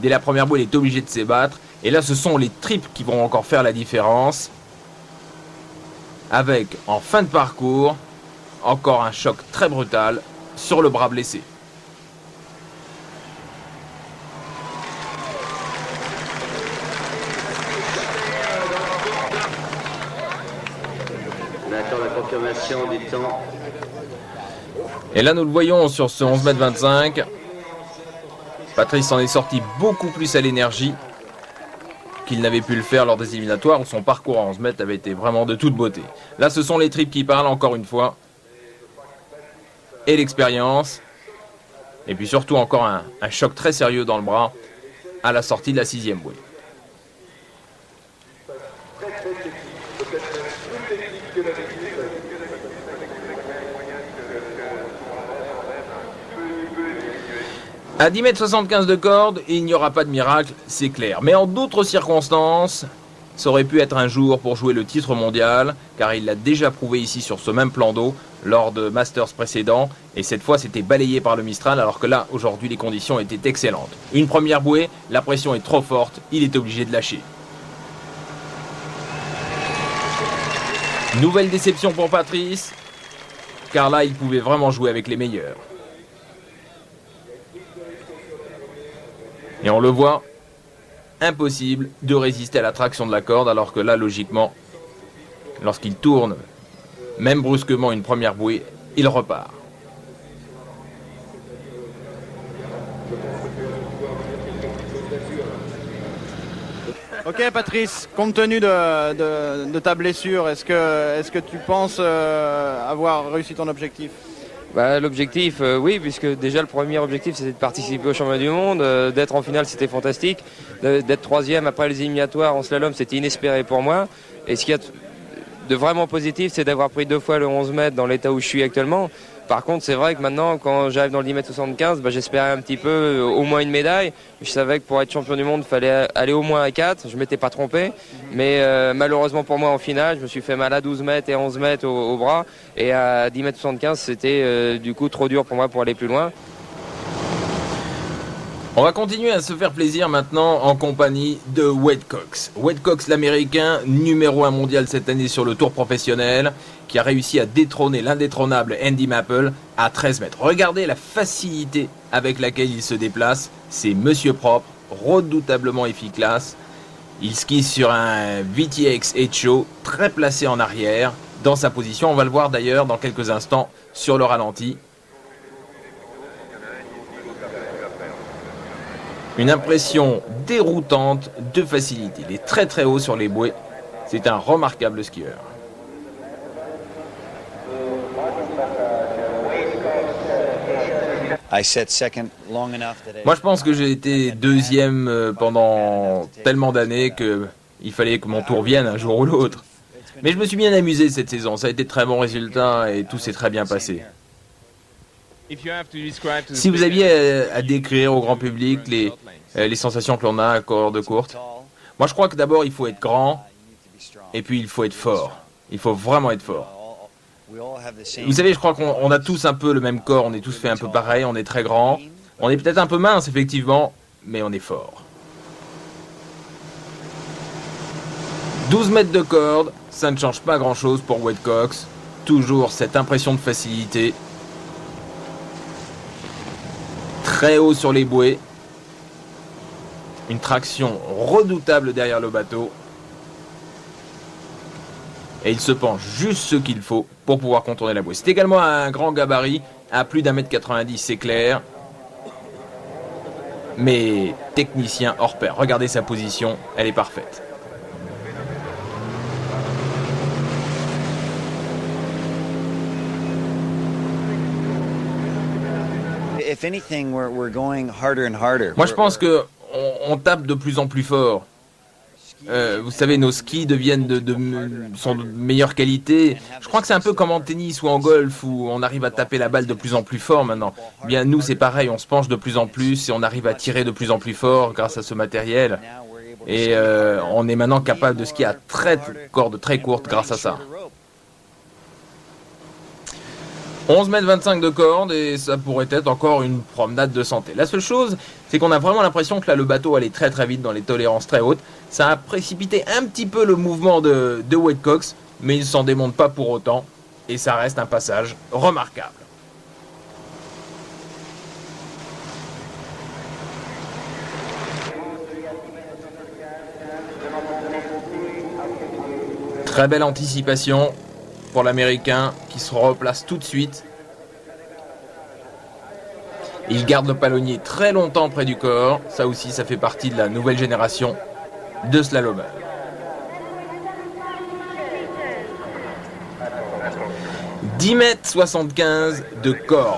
Dès la première bouée, il est obligé de s'ébattre. Et là, ce sont les tripes qui vont encore faire la différence. Avec, en fin de parcours, encore un choc très brutal sur le bras blessé. D'accord, la confirmation du temps. Et là, nous le voyons sur ce 11 mètres 25. Patrice en est sorti beaucoup plus à l'énergie qu'il n'avait pu le faire lors des éliminatoires où son parcours à 11 mètres avait été vraiment de toute beauté. Là, ce sont les tripes qui parlent encore une fois. Et l'expérience. Et puis surtout encore un choc très sérieux dans le bras à la sortie de la 6e bouée. À 10 mètres 75 de corde, il n'y aura pas de miracle, c'est clair. Mais en d'autres circonstances, ça aurait pu être un jour pour jouer le titre mondial, car il l'a déjà prouvé ici sur ce même plan d'eau lors de Masters précédents. Et cette fois, c'était balayé par le Mistral, alors que là, aujourd'hui, les conditions étaient excellentes. Une première bouée, la pression est trop forte, il est obligé de lâcher. Nouvelle déception pour Patrice, car là, il pouvait vraiment jouer avec les meilleurs. Et on le voit, impossible de résister à la traction de la corde, alors que là, logiquement, lorsqu'il tourne, même brusquement une première bouée, il repart. Ok Patrice, compte tenu de ta blessure, est-ce que tu penses avoir réussi ton objectif ? L'objectif, oui, puisque déjà le premier objectif c'était de participer au championnat du monde, d'être en finale c'était fantastique, d'être troisième après les éliminatoires en slalom c'était inespéré pour moi. Et ce qu'il y a de vraiment positif c'est d'avoir pris 2 fois le 11 mètres dans l'état où je suis actuellement. Par contre c'est vrai que maintenant quand j'arrive dans le 10 mètres 75, j'espérais un petit peu au moins une médaille. Je savais que pour être champion du monde il fallait aller au moins à 4, je m'étais pas trompé. Mais malheureusement pour moi en finale, je me suis fait mal à 12 mètres et 11 mètres au bras. Et à 10 mètres 75 c'était du coup trop dur pour moi pour aller plus loin. On va continuer à se faire plaisir maintenant en compagnie de Wade Cox. Wade Cox, l'américain, numéro 1 mondial cette année sur le tour professionnel, qui a réussi à détrôner l'indétrônable Andy Maple à 13 mètres. Regardez la facilité avec laquelle il se déplace. C'est monsieur propre, redoutablement efficace. Il skie sur un VTX H-Show, très placé en arrière dans sa position. On va le voir d'ailleurs dans quelques instants sur le ralenti. Une impression déroutante de facilité. Il est très très haut sur les bouées. C'est un remarquable skieur. Moi je pense que j'ai été deuxième pendant tellement d'années qu'il fallait que mon tour vienne un jour ou l'autre. Mais je me suis bien amusé cette saison. Ça a été de très bons résultats et tout s'est très bien passé. Si vous aviez à décrire au grand public les sensations que l'on a à corde courte, moi je crois que d'abord il faut être grand et puis il faut être fort. Il faut vraiment être fort. Vous savez, je crois qu'on a tous un peu le même corps, on est tous fait un peu pareil, on est très grand. On est peut-être un peu mince effectivement, mais on est fort. 12 mètres de corde, ça ne change pas grand-chose pour Wade Cox. Toujours cette impression de facilité. Très haut sur les bouées. Une traction redoutable derrière le bateau. Et il se penche juste ce qu'il faut pour pouvoir contourner la bouée. C'est également un grand gabarit, à plus d'1,90 m, c'est clair. mais technicien hors pair. Regardez sa position, elle est parfaite. Moi je pense que on tape de plus en plus fort. Vous savez, nos skis deviennent sont de meilleure qualité. Je crois que c'est un peu comme en tennis ou en golf où on arrive à taper la balle de plus en plus fort maintenant. Bien, nous, c'est pareil, on se penche de plus en plus et on arrive à tirer de plus en plus fort grâce à ce matériel. Et on est maintenant capable de skier à corde très courte grâce à ça. 11,25 m de corde et ça pourrait être encore une promenade de santé. La seule chose, c'est qu'on a vraiment l'impression que là le bateau allait très très vite dans les tolérances très hautes. Ça a précipité un petit peu le mouvement de Wade Cox, mais il ne s'en démonte pas pour autant. Et ça reste un passage remarquable. Très belle anticipation pour l'Américain qui se replace tout de suite. Il garde le palonnier très longtemps près du corps. Ça aussi, ça fait partie de la nouvelle génération de slalomeurs. « 10,75 m de corde.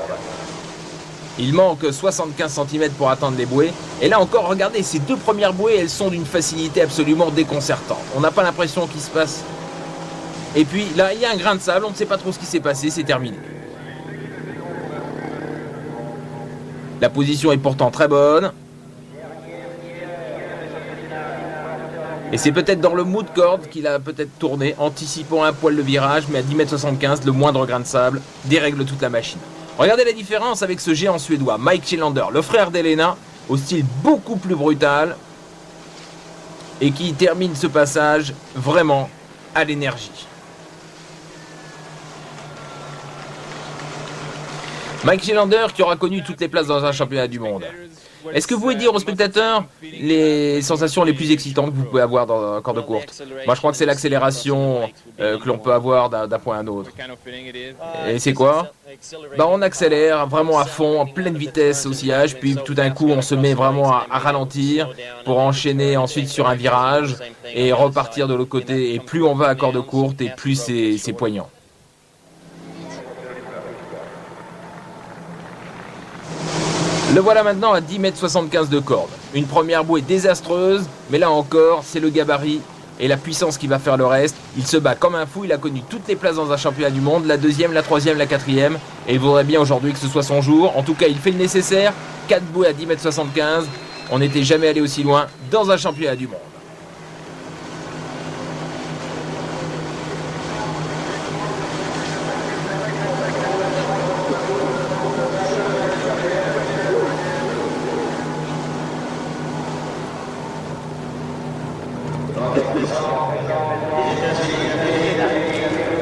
Il manque 75 cm pour atteindre les bouées. Et là encore, regardez, ces deux premières bouées, elles sont d'une facilité absolument déconcertante. On n'a pas l'impression qu'il se passe... Et puis là, il y a un grain de sable, on ne sait pas trop ce qui s'est passé, c'est terminé. La position est pourtant très bonne. Et c'est peut-être dans le mou de corde qu'il a peut-être tourné, anticipant un poil le virage, mais à 10,75 m, le moindre grain de sable dérègle toute la machine. Regardez la différence avec ce géant suédois, Mike Schillander, le frère d'Helena, au style beaucoup plus brutal, et qui termine ce passage vraiment à l'énergie. Mike Schillander qui aura connu toutes les places dans un championnat du monde. Est-ce que vous pouvez dire aux spectateurs les sensations les plus excitantes que vous pouvez avoir dans la corde courte? Moi je crois que c'est l'accélération que l'on peut avoir d'un point à un autre. Et c'est quoi? On accélère vraiment à fond, en pleine vitesse au sillage, puis tout d'un coup on se met vraiment à ralentir pour enchaîner ensuite sur un virage et repartir de l'autre côté. Et plus on va à corde courte et plus c'est poignant. Le voilà maintenant à 10,75 m de corde. Une première bouée désastreuse, mais là encore, c'est le gabarit et la puissance qui va faire le reste. Il se bat comme un fou, il a connu toutes les places dans un championnat du monde, la deuxième, la troisième, la quatrième, et il voudrait bien aujourd'hui que ce soit son jour. En tout cas, il fait le nécessaire. 4 bouées à 10,75 m, on n'était jamais allé aussi loin dans un championnat du monde.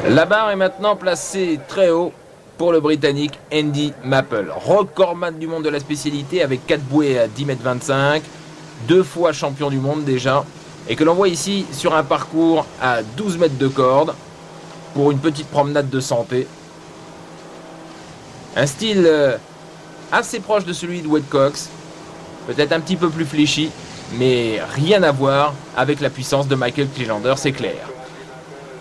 La barre est maintenant placée très haut pour le Britannique Andy Maple, recordman du monde de la spécialité avec 4 bouées à 10,25 m, 2 fois champion du monde déjà, et que l'on voit ici sur un parcours à 12 mètres de corde pour une petite promenade de santé. Un style assez proche de celui de Wade Cox, peut-être un petit peu plus fléchi, mais rien à voir avec la puissance de Michael Schillander, c'est clair.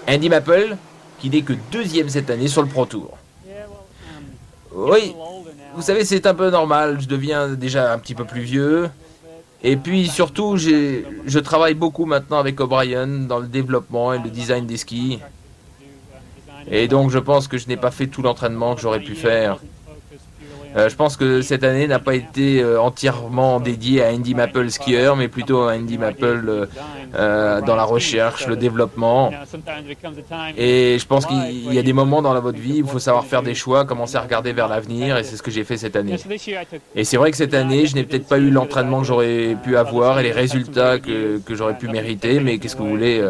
Andy Maple, qui n'est que deuxième cette année sur le Pro Tour. Oui, vous savez, c'est un peu normal, je deviens déjà un petit peu plus vieux. Et puis surtout, je travaille beaucoup maintenant avec O'Brien dans le développement et le design des skis. Et donc je pense que je n'ai pas fait tout l'entraînement que j'aurais pu faire. Je pense que cette année n'a pas été entièrement dédiée à Andy Maple skieur, mais plutôt à Andy Maple dans la recherche, le développement. Et je pense qu'il y a des moments dans votre vie où il faut savoir faire des choix, commencer à regarder vers l'avenir, et c'est ce que j'ai fait cette année. Et c'est vrai que cette année, je n'ai peut-être pas eu l'entraînement que j'aurais pu avoir et les résultats que j'aurais pu mériter, mais qu'est-ce que vous voulez,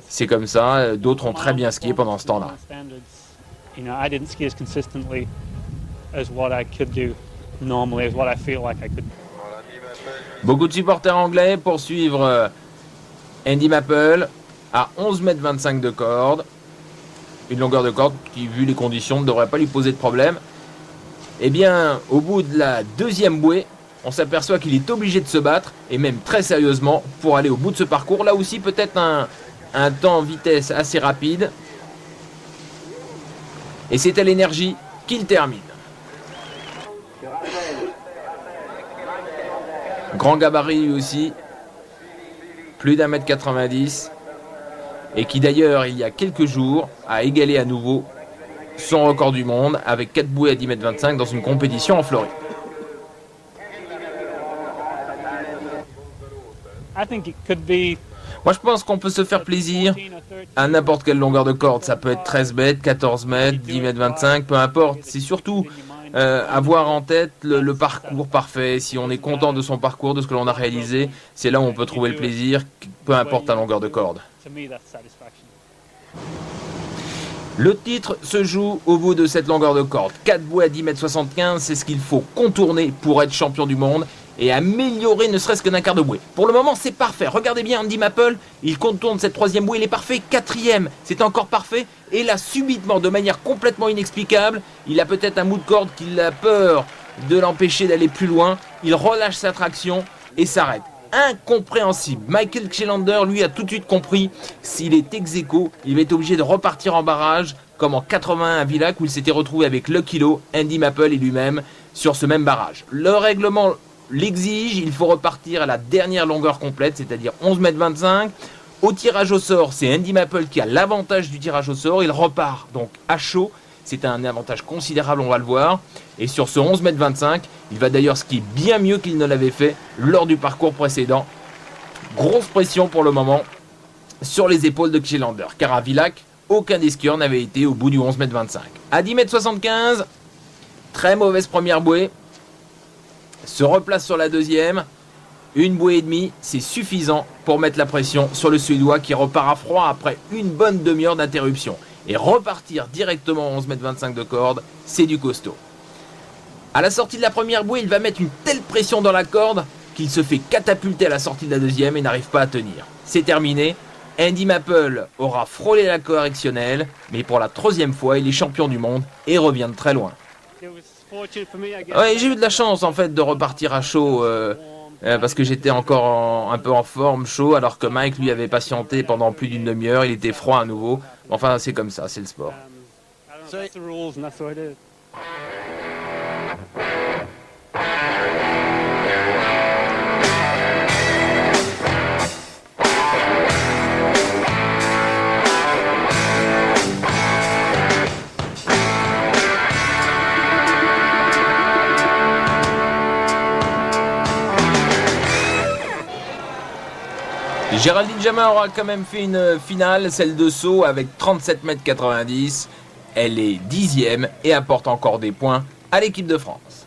c'est comme ça. D'autres ont très bien skié pendant ce temps-là. Beaucoup de supporters anglais pour suivre Andy Maple à 11,25 m de corde. Une longueur de corde qui, vu les conditions, ne devrait pas lui poser de problème. Eh bien, au bout de la deuxième bouée, on s'aperçoit qu'il est obligé de se battre, et même très sérieusement, pour aller au bout de ce parcours. Là aussi, peut-être un temps vitesse assez rapide. Et c'est à l'énergie qu'il termine. Grand gabarit lui aussi. Plus d'1m90. Et qui d'ailleurs, il y a quelques jours, a égalé à nouveau son record du monde avec 4 bouées à 10m25 dans une compétition en Floride. Moi je pense qu'on peut se faire plaisir à n'importe quelle longueur de corde. Ça peut être 13 mètres, 14 mètres, 10m25, peu importe. C'est surtout avoir en tête le parcours parfait. Si on est content de son parcours, de ce que l'on a réalisé, c'est là où on peut trouver le plaisir, peu importe la longueur de corde. Le titre se joue au bout de cette longueur de corde. 4 bouées à 10m75, c'est ce qu'il faut contourner pour être champion du monde et améliorer ne serait-ce que d'un quart de bouée. Pour le moment, c'est parfait. Regardez bien Andy Maple, il contourne cette 3e bouée, il est parfait. 4e, c'est encore parfait. Et là, subitement, de manière complètement inexplicable, il a peut-être un bout de corde qui a peur de l'empêcher d'aller plus loin. Il relâche sa traction et s'arrête. Incompréhensible. Michael Chellander, lui, a tout de suite compris. S'il est ex-aequo, il va être obligé de repartir en barrage, comme en 81 à Villac, où il s'était retrouvé avec Lucky Lowe, Andy Maple et lui-même sur ce même barrage. Le règlement l'exige, il faut repartir à la dernière longueur complète, c'est-à-dire 11m25. Au tirage au sort, c'est Andy Maple qui a l'avantage du tirage au sort. Il repart donc à chaud. C'est un avantage considérable, on va le voir. Et sur ce 11m25, il va d'ailleurs skier bien mieux qu'il ne l'avait fait lors du parcours précédent. Grosse pression pour le moment sur les épaules de Chellander, car à Villac, aucun des skieurs n'avait été au bout du 11m25. À 10m75, très mauvaise première bouée. Se replace sur la 2e. Une bouée et demie, c'est suffisant pour mettre la pression sur le Suédois qui repart à froid après une bonne demi-heure d'interruption. Et repartir directement en 11m25 de corde, c'est du costaud. À la sortie de la première bouée, il va mettre une telle pression dans la corde qu'il se fait catapulter à la sortie de la 2e et n'arrive pas à tenir. C'est terminé. Andy Maple aura frôlé la correctionnelle, mais pour la 3e fois, il est champion du monde et revient de très loin. Ouais, j'ai eu de la chance en fait de repartir à chaud parce que j'étais encore un peu en forme, chaud, alors que Mike lui avait patienté pendant plus d'une demi-heure, il était froid à nouveau. Enfin, c'est comme ça, c'est le sport. Géraldine Jamin aura quand même fait une finale, celle de saut, avec 37,90 m. Elle est 10e et apporte encore des points à l'équipe de France.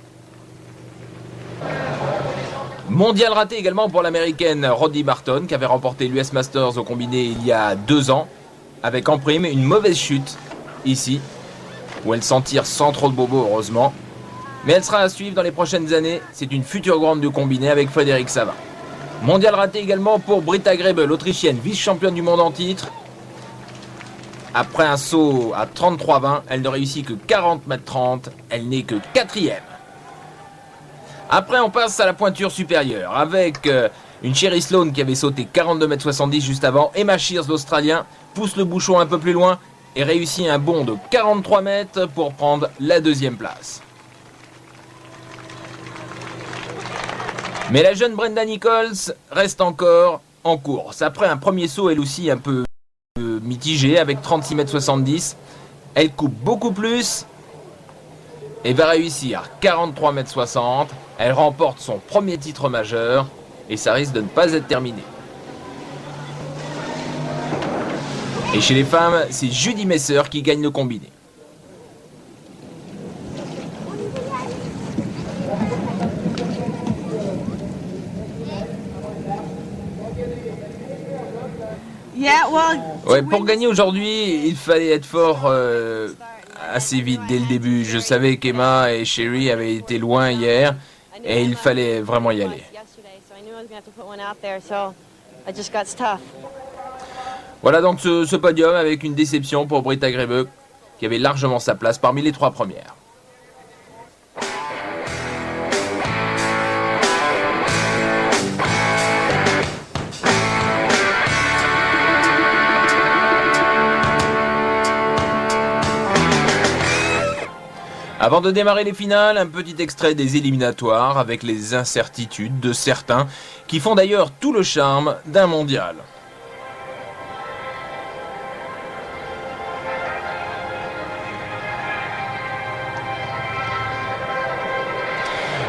Mondial raté également pour l'américaine Roddy Barton, qui avait remporté l'US Masters au combiné il y a 2 ans, avec en prime une mauvaise chute ici, où elle s'en tire sans trop de bobos heureusement. Mais elle sera à suivre dans les prochaines années, c'est une future grande du combiné avec Frédéric Savin. Mondial raté également pour Britta Grebe, l'Autrichienne, vice-championne du monde en titre. Après un saut à 33,20, elle ne réussit que 40,30 m, elle n'est que 4e. Après, on passe à la pointure supérieure, avec une Sherry Sloan qui avait sauté 42,70 m juste avant. Emma Shears, l'Australien, pousse le bouchon un peu plus loin et réussit un bond de 43 mètres pour prendre la 2e place. Mais la jeune Brenda Nichols reste encore en course. Après un premier saut, elle aussi un peu mitigé, avec 36,70 m. Elle coupe beaucoup plus et va réussir 43,60 m. Elle remporte son premier titre majeur et ça risque de ne pas être terminé. Et chez les femmes, c'est Judy Messer qui gagne le combiné. Ouais, pour gagner aujourd'hui, il fallait être fort assez vite dès le début. Je savais qu'Emma et Sherry avaient été loin hier et il fallait vraiment y aller. Voilà donc ce podium avec une déception pour Britta Grebe qui avait largement sa place parmi les 3 premières. Avant de démarrer les finales, un petit extrait des éliminatoires avec les incertitudes de certains qui font d'ailleurs tout le charme d'un mondial.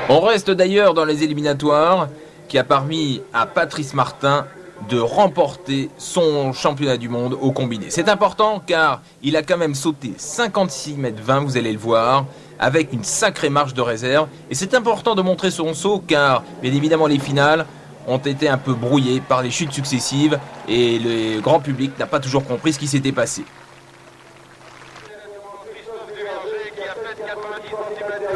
On reste d'ailleurs dans les éliminatoires qui a permis à Patrice Martin de remporter son championnat du monde au combiné. C'est important car il a quand même sauté 56,20 m, vous allez le voir, avec une sacrée marge de réserve. Et c'est important de montrer son saut car, bien évidemment, les finales ont été un peu brouillées par les chutes successives et le grand public n'a pas toujours compris ce qui s'était passé.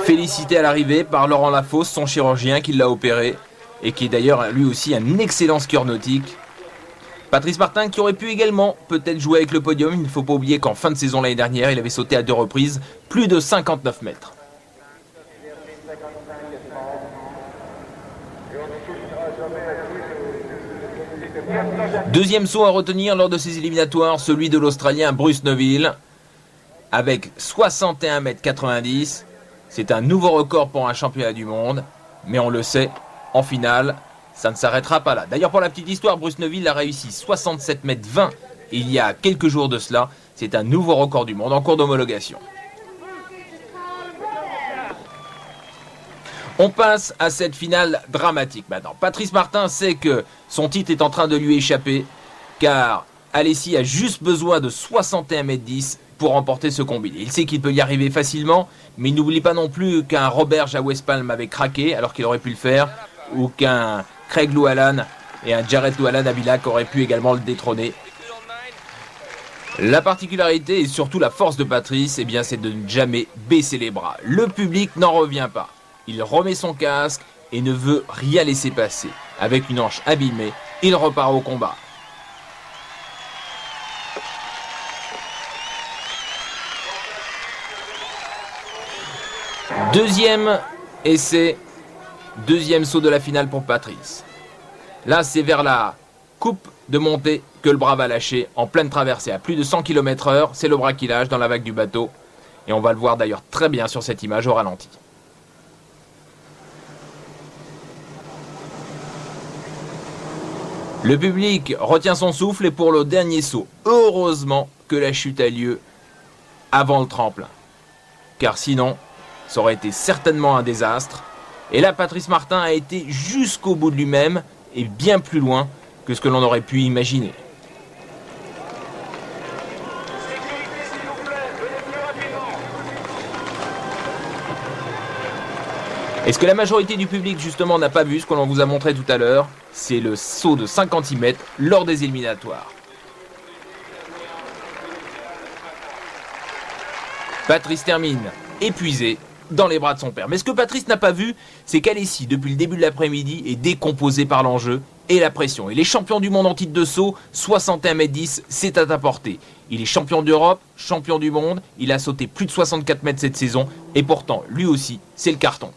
Félicité à l'arrivée par Laurent Lafosse, son chirurgien qui l'a opéré et qui est d'ailleurs lui aussi un excellent skieur nautique. Patrice Martin qui aurait pu également peut-être jouer avec le podium. Il ne faut pas oublier qu'en fin de saison l'année dernière, il avait sauté à 2 reprises plus de 59 mètres. Deuxième saut à retenir lors de ces éliminatoires, celui de l'Australien Bruce Neville avec 61,90 m. C'est un nouveau record pour un championnat du monde, mais on le sait, en finale, ça ne s'arrêtera pas là. D'ailleurs, pour la petite histoire, Bruce Neville a réussi 67,20 m il y a quelques jours de cela. C'est un nouveau record du monde en cours d'homologation. On passe à cette finale dramatique maintenant. Patrice Martin sait que son titre est en train de lui échapper, car Alessi a juste besoin de 61,10 m pour remporter ce combiné. Il sait qu'il peut y arriver facilement, mais il n'oublie pas non plus qu'un Roberge à West Palm avait craqué alors qu'il aurait pu le faire, ou qu'un Craig Llewellyn et un Jared Llewellyn à Bilac auraient pu également le détrôner. La particularité et surtout la force de Patrice, eh bien, c'est de ne jamais baisser les bras. Le public n'en revient pas. Il remet son casque et ne veut rien laisser passer. Avec une hanche abîmée, il repart au combat. Deuxième essai, deuxième saut de la finale pour Patrice. Là, c'est vers la coupe de montée que le bras va lâcher en pleine traversée à plus de 100 km/h. C'est le bras qui lâche dans la vague du bateau. Et on va le voir d'ailleurs très bien sur cette image au ralenti. Le public retient son souffle et pour le dernier saut, heureusement que la chute a lieu avant le tremplin. Car sinon, ça aurait été certainement un désastre. Et là, Patrice Martin a été jusqu'au bout de lui-même et bien plus loin que ce que l'on aurait pu imaginer. Et ce que la majorité du public justement n'a pas vu, ce que l'on vous a montré tout à l'heure, c'est le saut de 56 mètres lors des éliminatoires. Patrice termine épuisé dans les bras de son père. Mais ce que Patrice n'a pas vu, c'est qu'Alessi, depuis le début de l'après-midi, est décomposé par l'enjeu et la pression. Il est champion du monde en titre de saut, 61,10 m, c'est à ta portée. Il est champion d'Europe, champion du monde, il a sauté plus de 64 mètres cette saison, et pourtant, lui aussi, c'est le carton.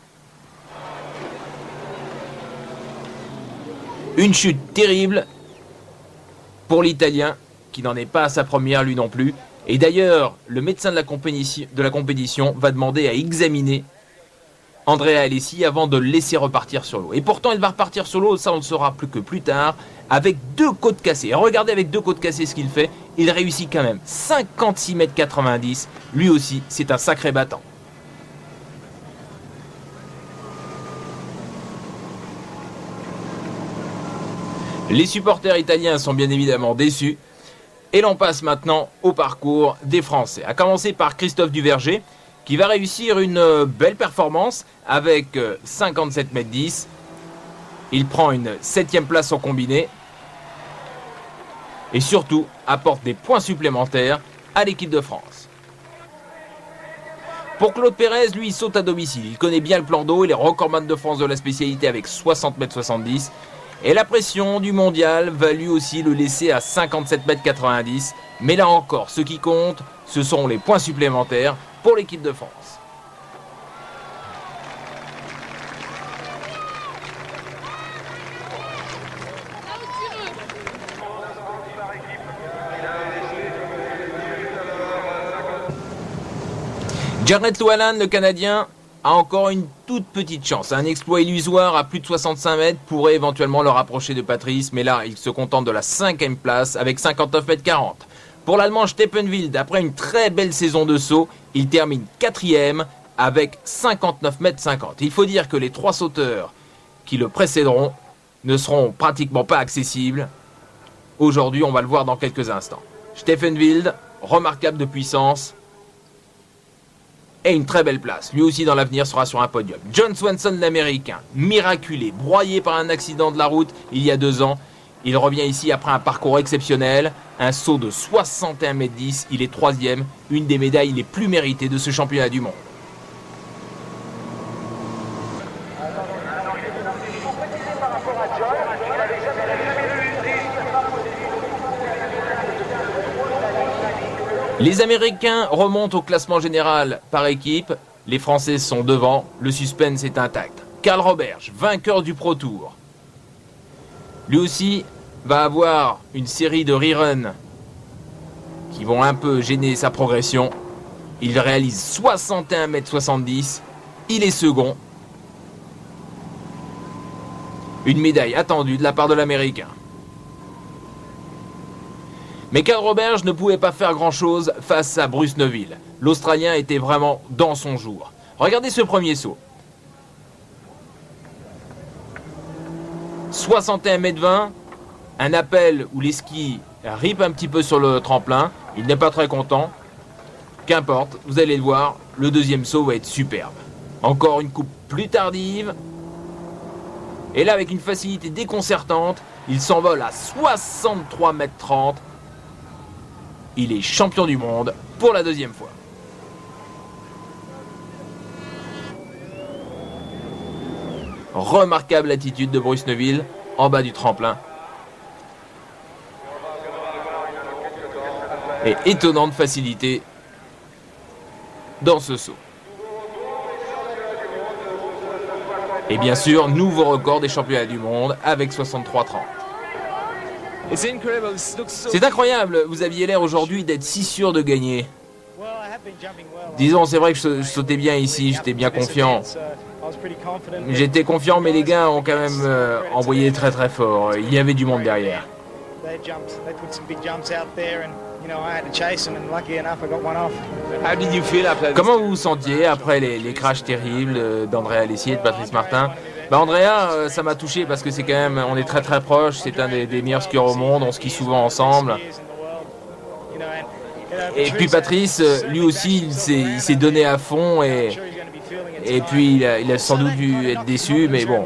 Une chute terrible pour l'Italien, qui n'en est pas à sa première lui non plus. Et d'ailleurs, le médecin de la compétition va demander à examiner Andrea Alessi avant de le laisser repartir sur l'eau. Et pourtant, il va repartir sur l'eau, ça on ne le saura plus que plus tard, avec 2 côtes cassées. Et regardez avec 2 côtes cassées ce qu'il fait. Il réussit quand même 56,90 m. Lui aussi, c'est un sacré battant. Les supporters italiens sont bien évidemment déçus. Et l'on passe maintenant au parcours des Français. À commencer par Christophe Duverger, qui va réussir une belle performance avec 57,10 m. Il prend une 7e place au combiné. Et surtout, apporte des points supplémentaires à l'équipe de France. Pour Claude Pérez, lui, il saute à domicile. Il connaît bien le plan d'eau. Il est recordman de France de la spécialité avec 60,70 m. Et la pression du mondial va lui aussi le laisser à 57,90 m. Mais là encore, ce qui compte, ce sont les points supplémentaires pour l'équipe de France. Jared Llewellyn, le Canadien, a encore une toute petite chance. Un exploit illusoire à plus de 65 mètres pourrait éventuellement le rapprocher de Patrice, mais là, il se contente de la 5e place avec 59 mètres 40. Pour l'Allemand Stefan Wild, après une très belle saison de saut, il termine 4e avec 59 mètres 50. Il faut dire que les 3 sauteurs qui le précéderont ne seront pratiquement pas accessibles. Aujourd'hui, on va le voir dans quelques instants. Stefan Wild, remarquable de puissance et une très belle place. Lui aussi, dans l'avenir, sera sur un podium. John Swanson, l'Américain, miraculé, broyé par un accident de la route il y a 2 ans. Il revient ici après un parcours exceptionnel, un saut de 61 mètres 10. Il est 3e, une des médailles les plus méritées de ce championnat du monde. Les Américains remontent au classement général par équipe. Les Français sont devant. Le suspense est intact. Karl Roberge, vainqueur du Pro Tour. Lui aussi va avoir une série de reruns qui vont un peu gêner sa progression. Il réalise 61 mètres 70. Il est second. Une médaille attendue de la part de l'Américain. Mais Karl Roberge ne pouvait pas faire grand-chose face à Bruce Neuville. L'Australien était vraiment dans son jour. Regardez ce premier saut. 61 mètres 20, un appel où les skis ripent un petit peu sur le tremplin. Il n'est pas très content. Qu'importe, vous allez le voir, le deuxième saut va être superbe. Encore une coupe plus tardive. Et là, avec une facilité déconcertante, il s'envole à 63 mètres 30. Il est champion du monde pour la 2e fois. Remarquable attitude de Bruce Neuville en bas du tremplin. Et étonnante facilité dans ce saut. Et bien sûr, nouveau record des championnats du monde avec 63-30. C'est incroyable, vous aviez l'air aujourd'hui d'être si sûr de gagner. Disons, c'est vrai que je sautais bien ici, j'étais bien confiant. J'étais confiant, mais les gars ont quand même envoyé très très fort. Il y avait du monde derrière. Comment vous vous sentiez après les crashs terribles d'Andrea Alessi et de Patrice Martin? Andrea, ça m'a touché parce que c'est quand même, on est très très proches, c'est un des meilleurs skieurs au monde, on skie souvent ensemble. Et puis Patrice, lui aussi, il s'est donné à fond et puis il a sans doute dû être déçu, mais bon.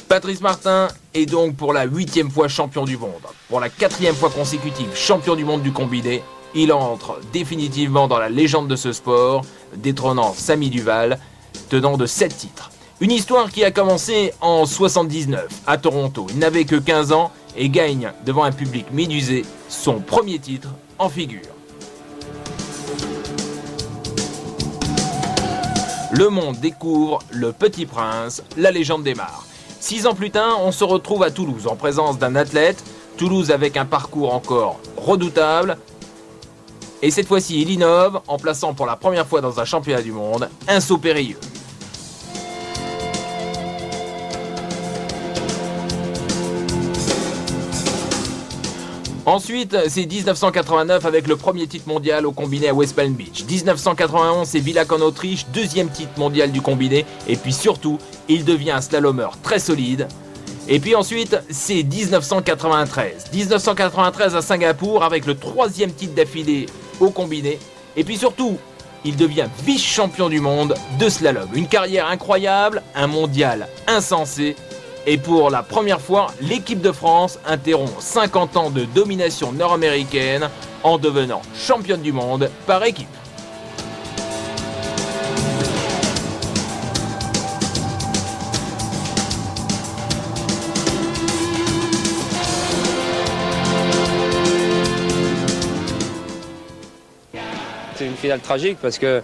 Patrice Martin est donc pour la 8e fois champion du monde. Pour la 4e fois consécutive champion du monde du combiné. Il entre définitivement dans la légende de ce sport, détrônant Samy Duval, tenant de 7 titres. Une histoire qui a commencé en 79 à Toronto. Il n'avait que 15 ans et gagne devant un public médusé son premier titre en figure. Le monde découvre Le Petit Prince, la légende démarre. 6 ans plus tard, on se retrouve à Toulouse en présence d'un athlète. Toulouse avec un parcours encore redoutable. Et cette fois-ci, il innove en plaçant pour la première fois dans un championnat du monde un saut périlleux. Ensuite, c'est 1989 avec le premier titre mondial au combiné à West Palm Beach. 1991, c'est Villach en Autriche, 2e titre mondial du combiné. Et puis surtout, il devient un slalomeur très solide. Et puis ensuite, c'est 1993. 1993 à Singapour avec le 3e titre d'affilée au combiné. Et puis surtout, il devient vice-champion du monde de slalom. Une carrière incroyable, un mondial insensé. Et pour la première fois, l'équipe de France interrompt 50 ans de domination nord-américaine en devenant championne du monde par équipe. C'est une finale tragique parce que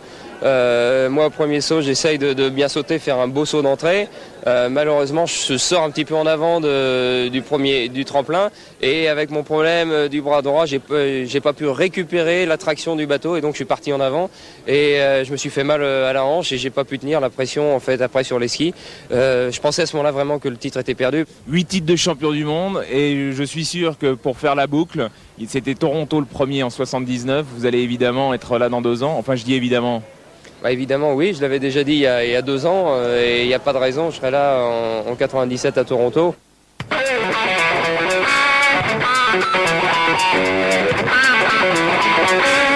moi au premier saut j'essaye de bien sauter, faire un beau saut d'entrée. Malheureusement je sors un petit peu en avant du tremplin Et avec mon problème du bras droit, j'ai pas pu récupérer la traction du bateau et donc je suis parti en avant et je me suis fait mal à la hanche et j'ai pas pu tenir la pression en fait après sur les skis. Je pensais à ce moment-là vraiment que le titre était perdu. 8 titres de champion du monde et je suis sûr que pour faire la boucle, c'était Toronto le premier en 79, vous allez évidemment être là dans 2 ans, enfin je dis évidemment. Bah évidemment oui, je l'avais déjà dit il y a 2 ans et il n'y a pas de raison, je serai là en 97 à Toronto. Thank you.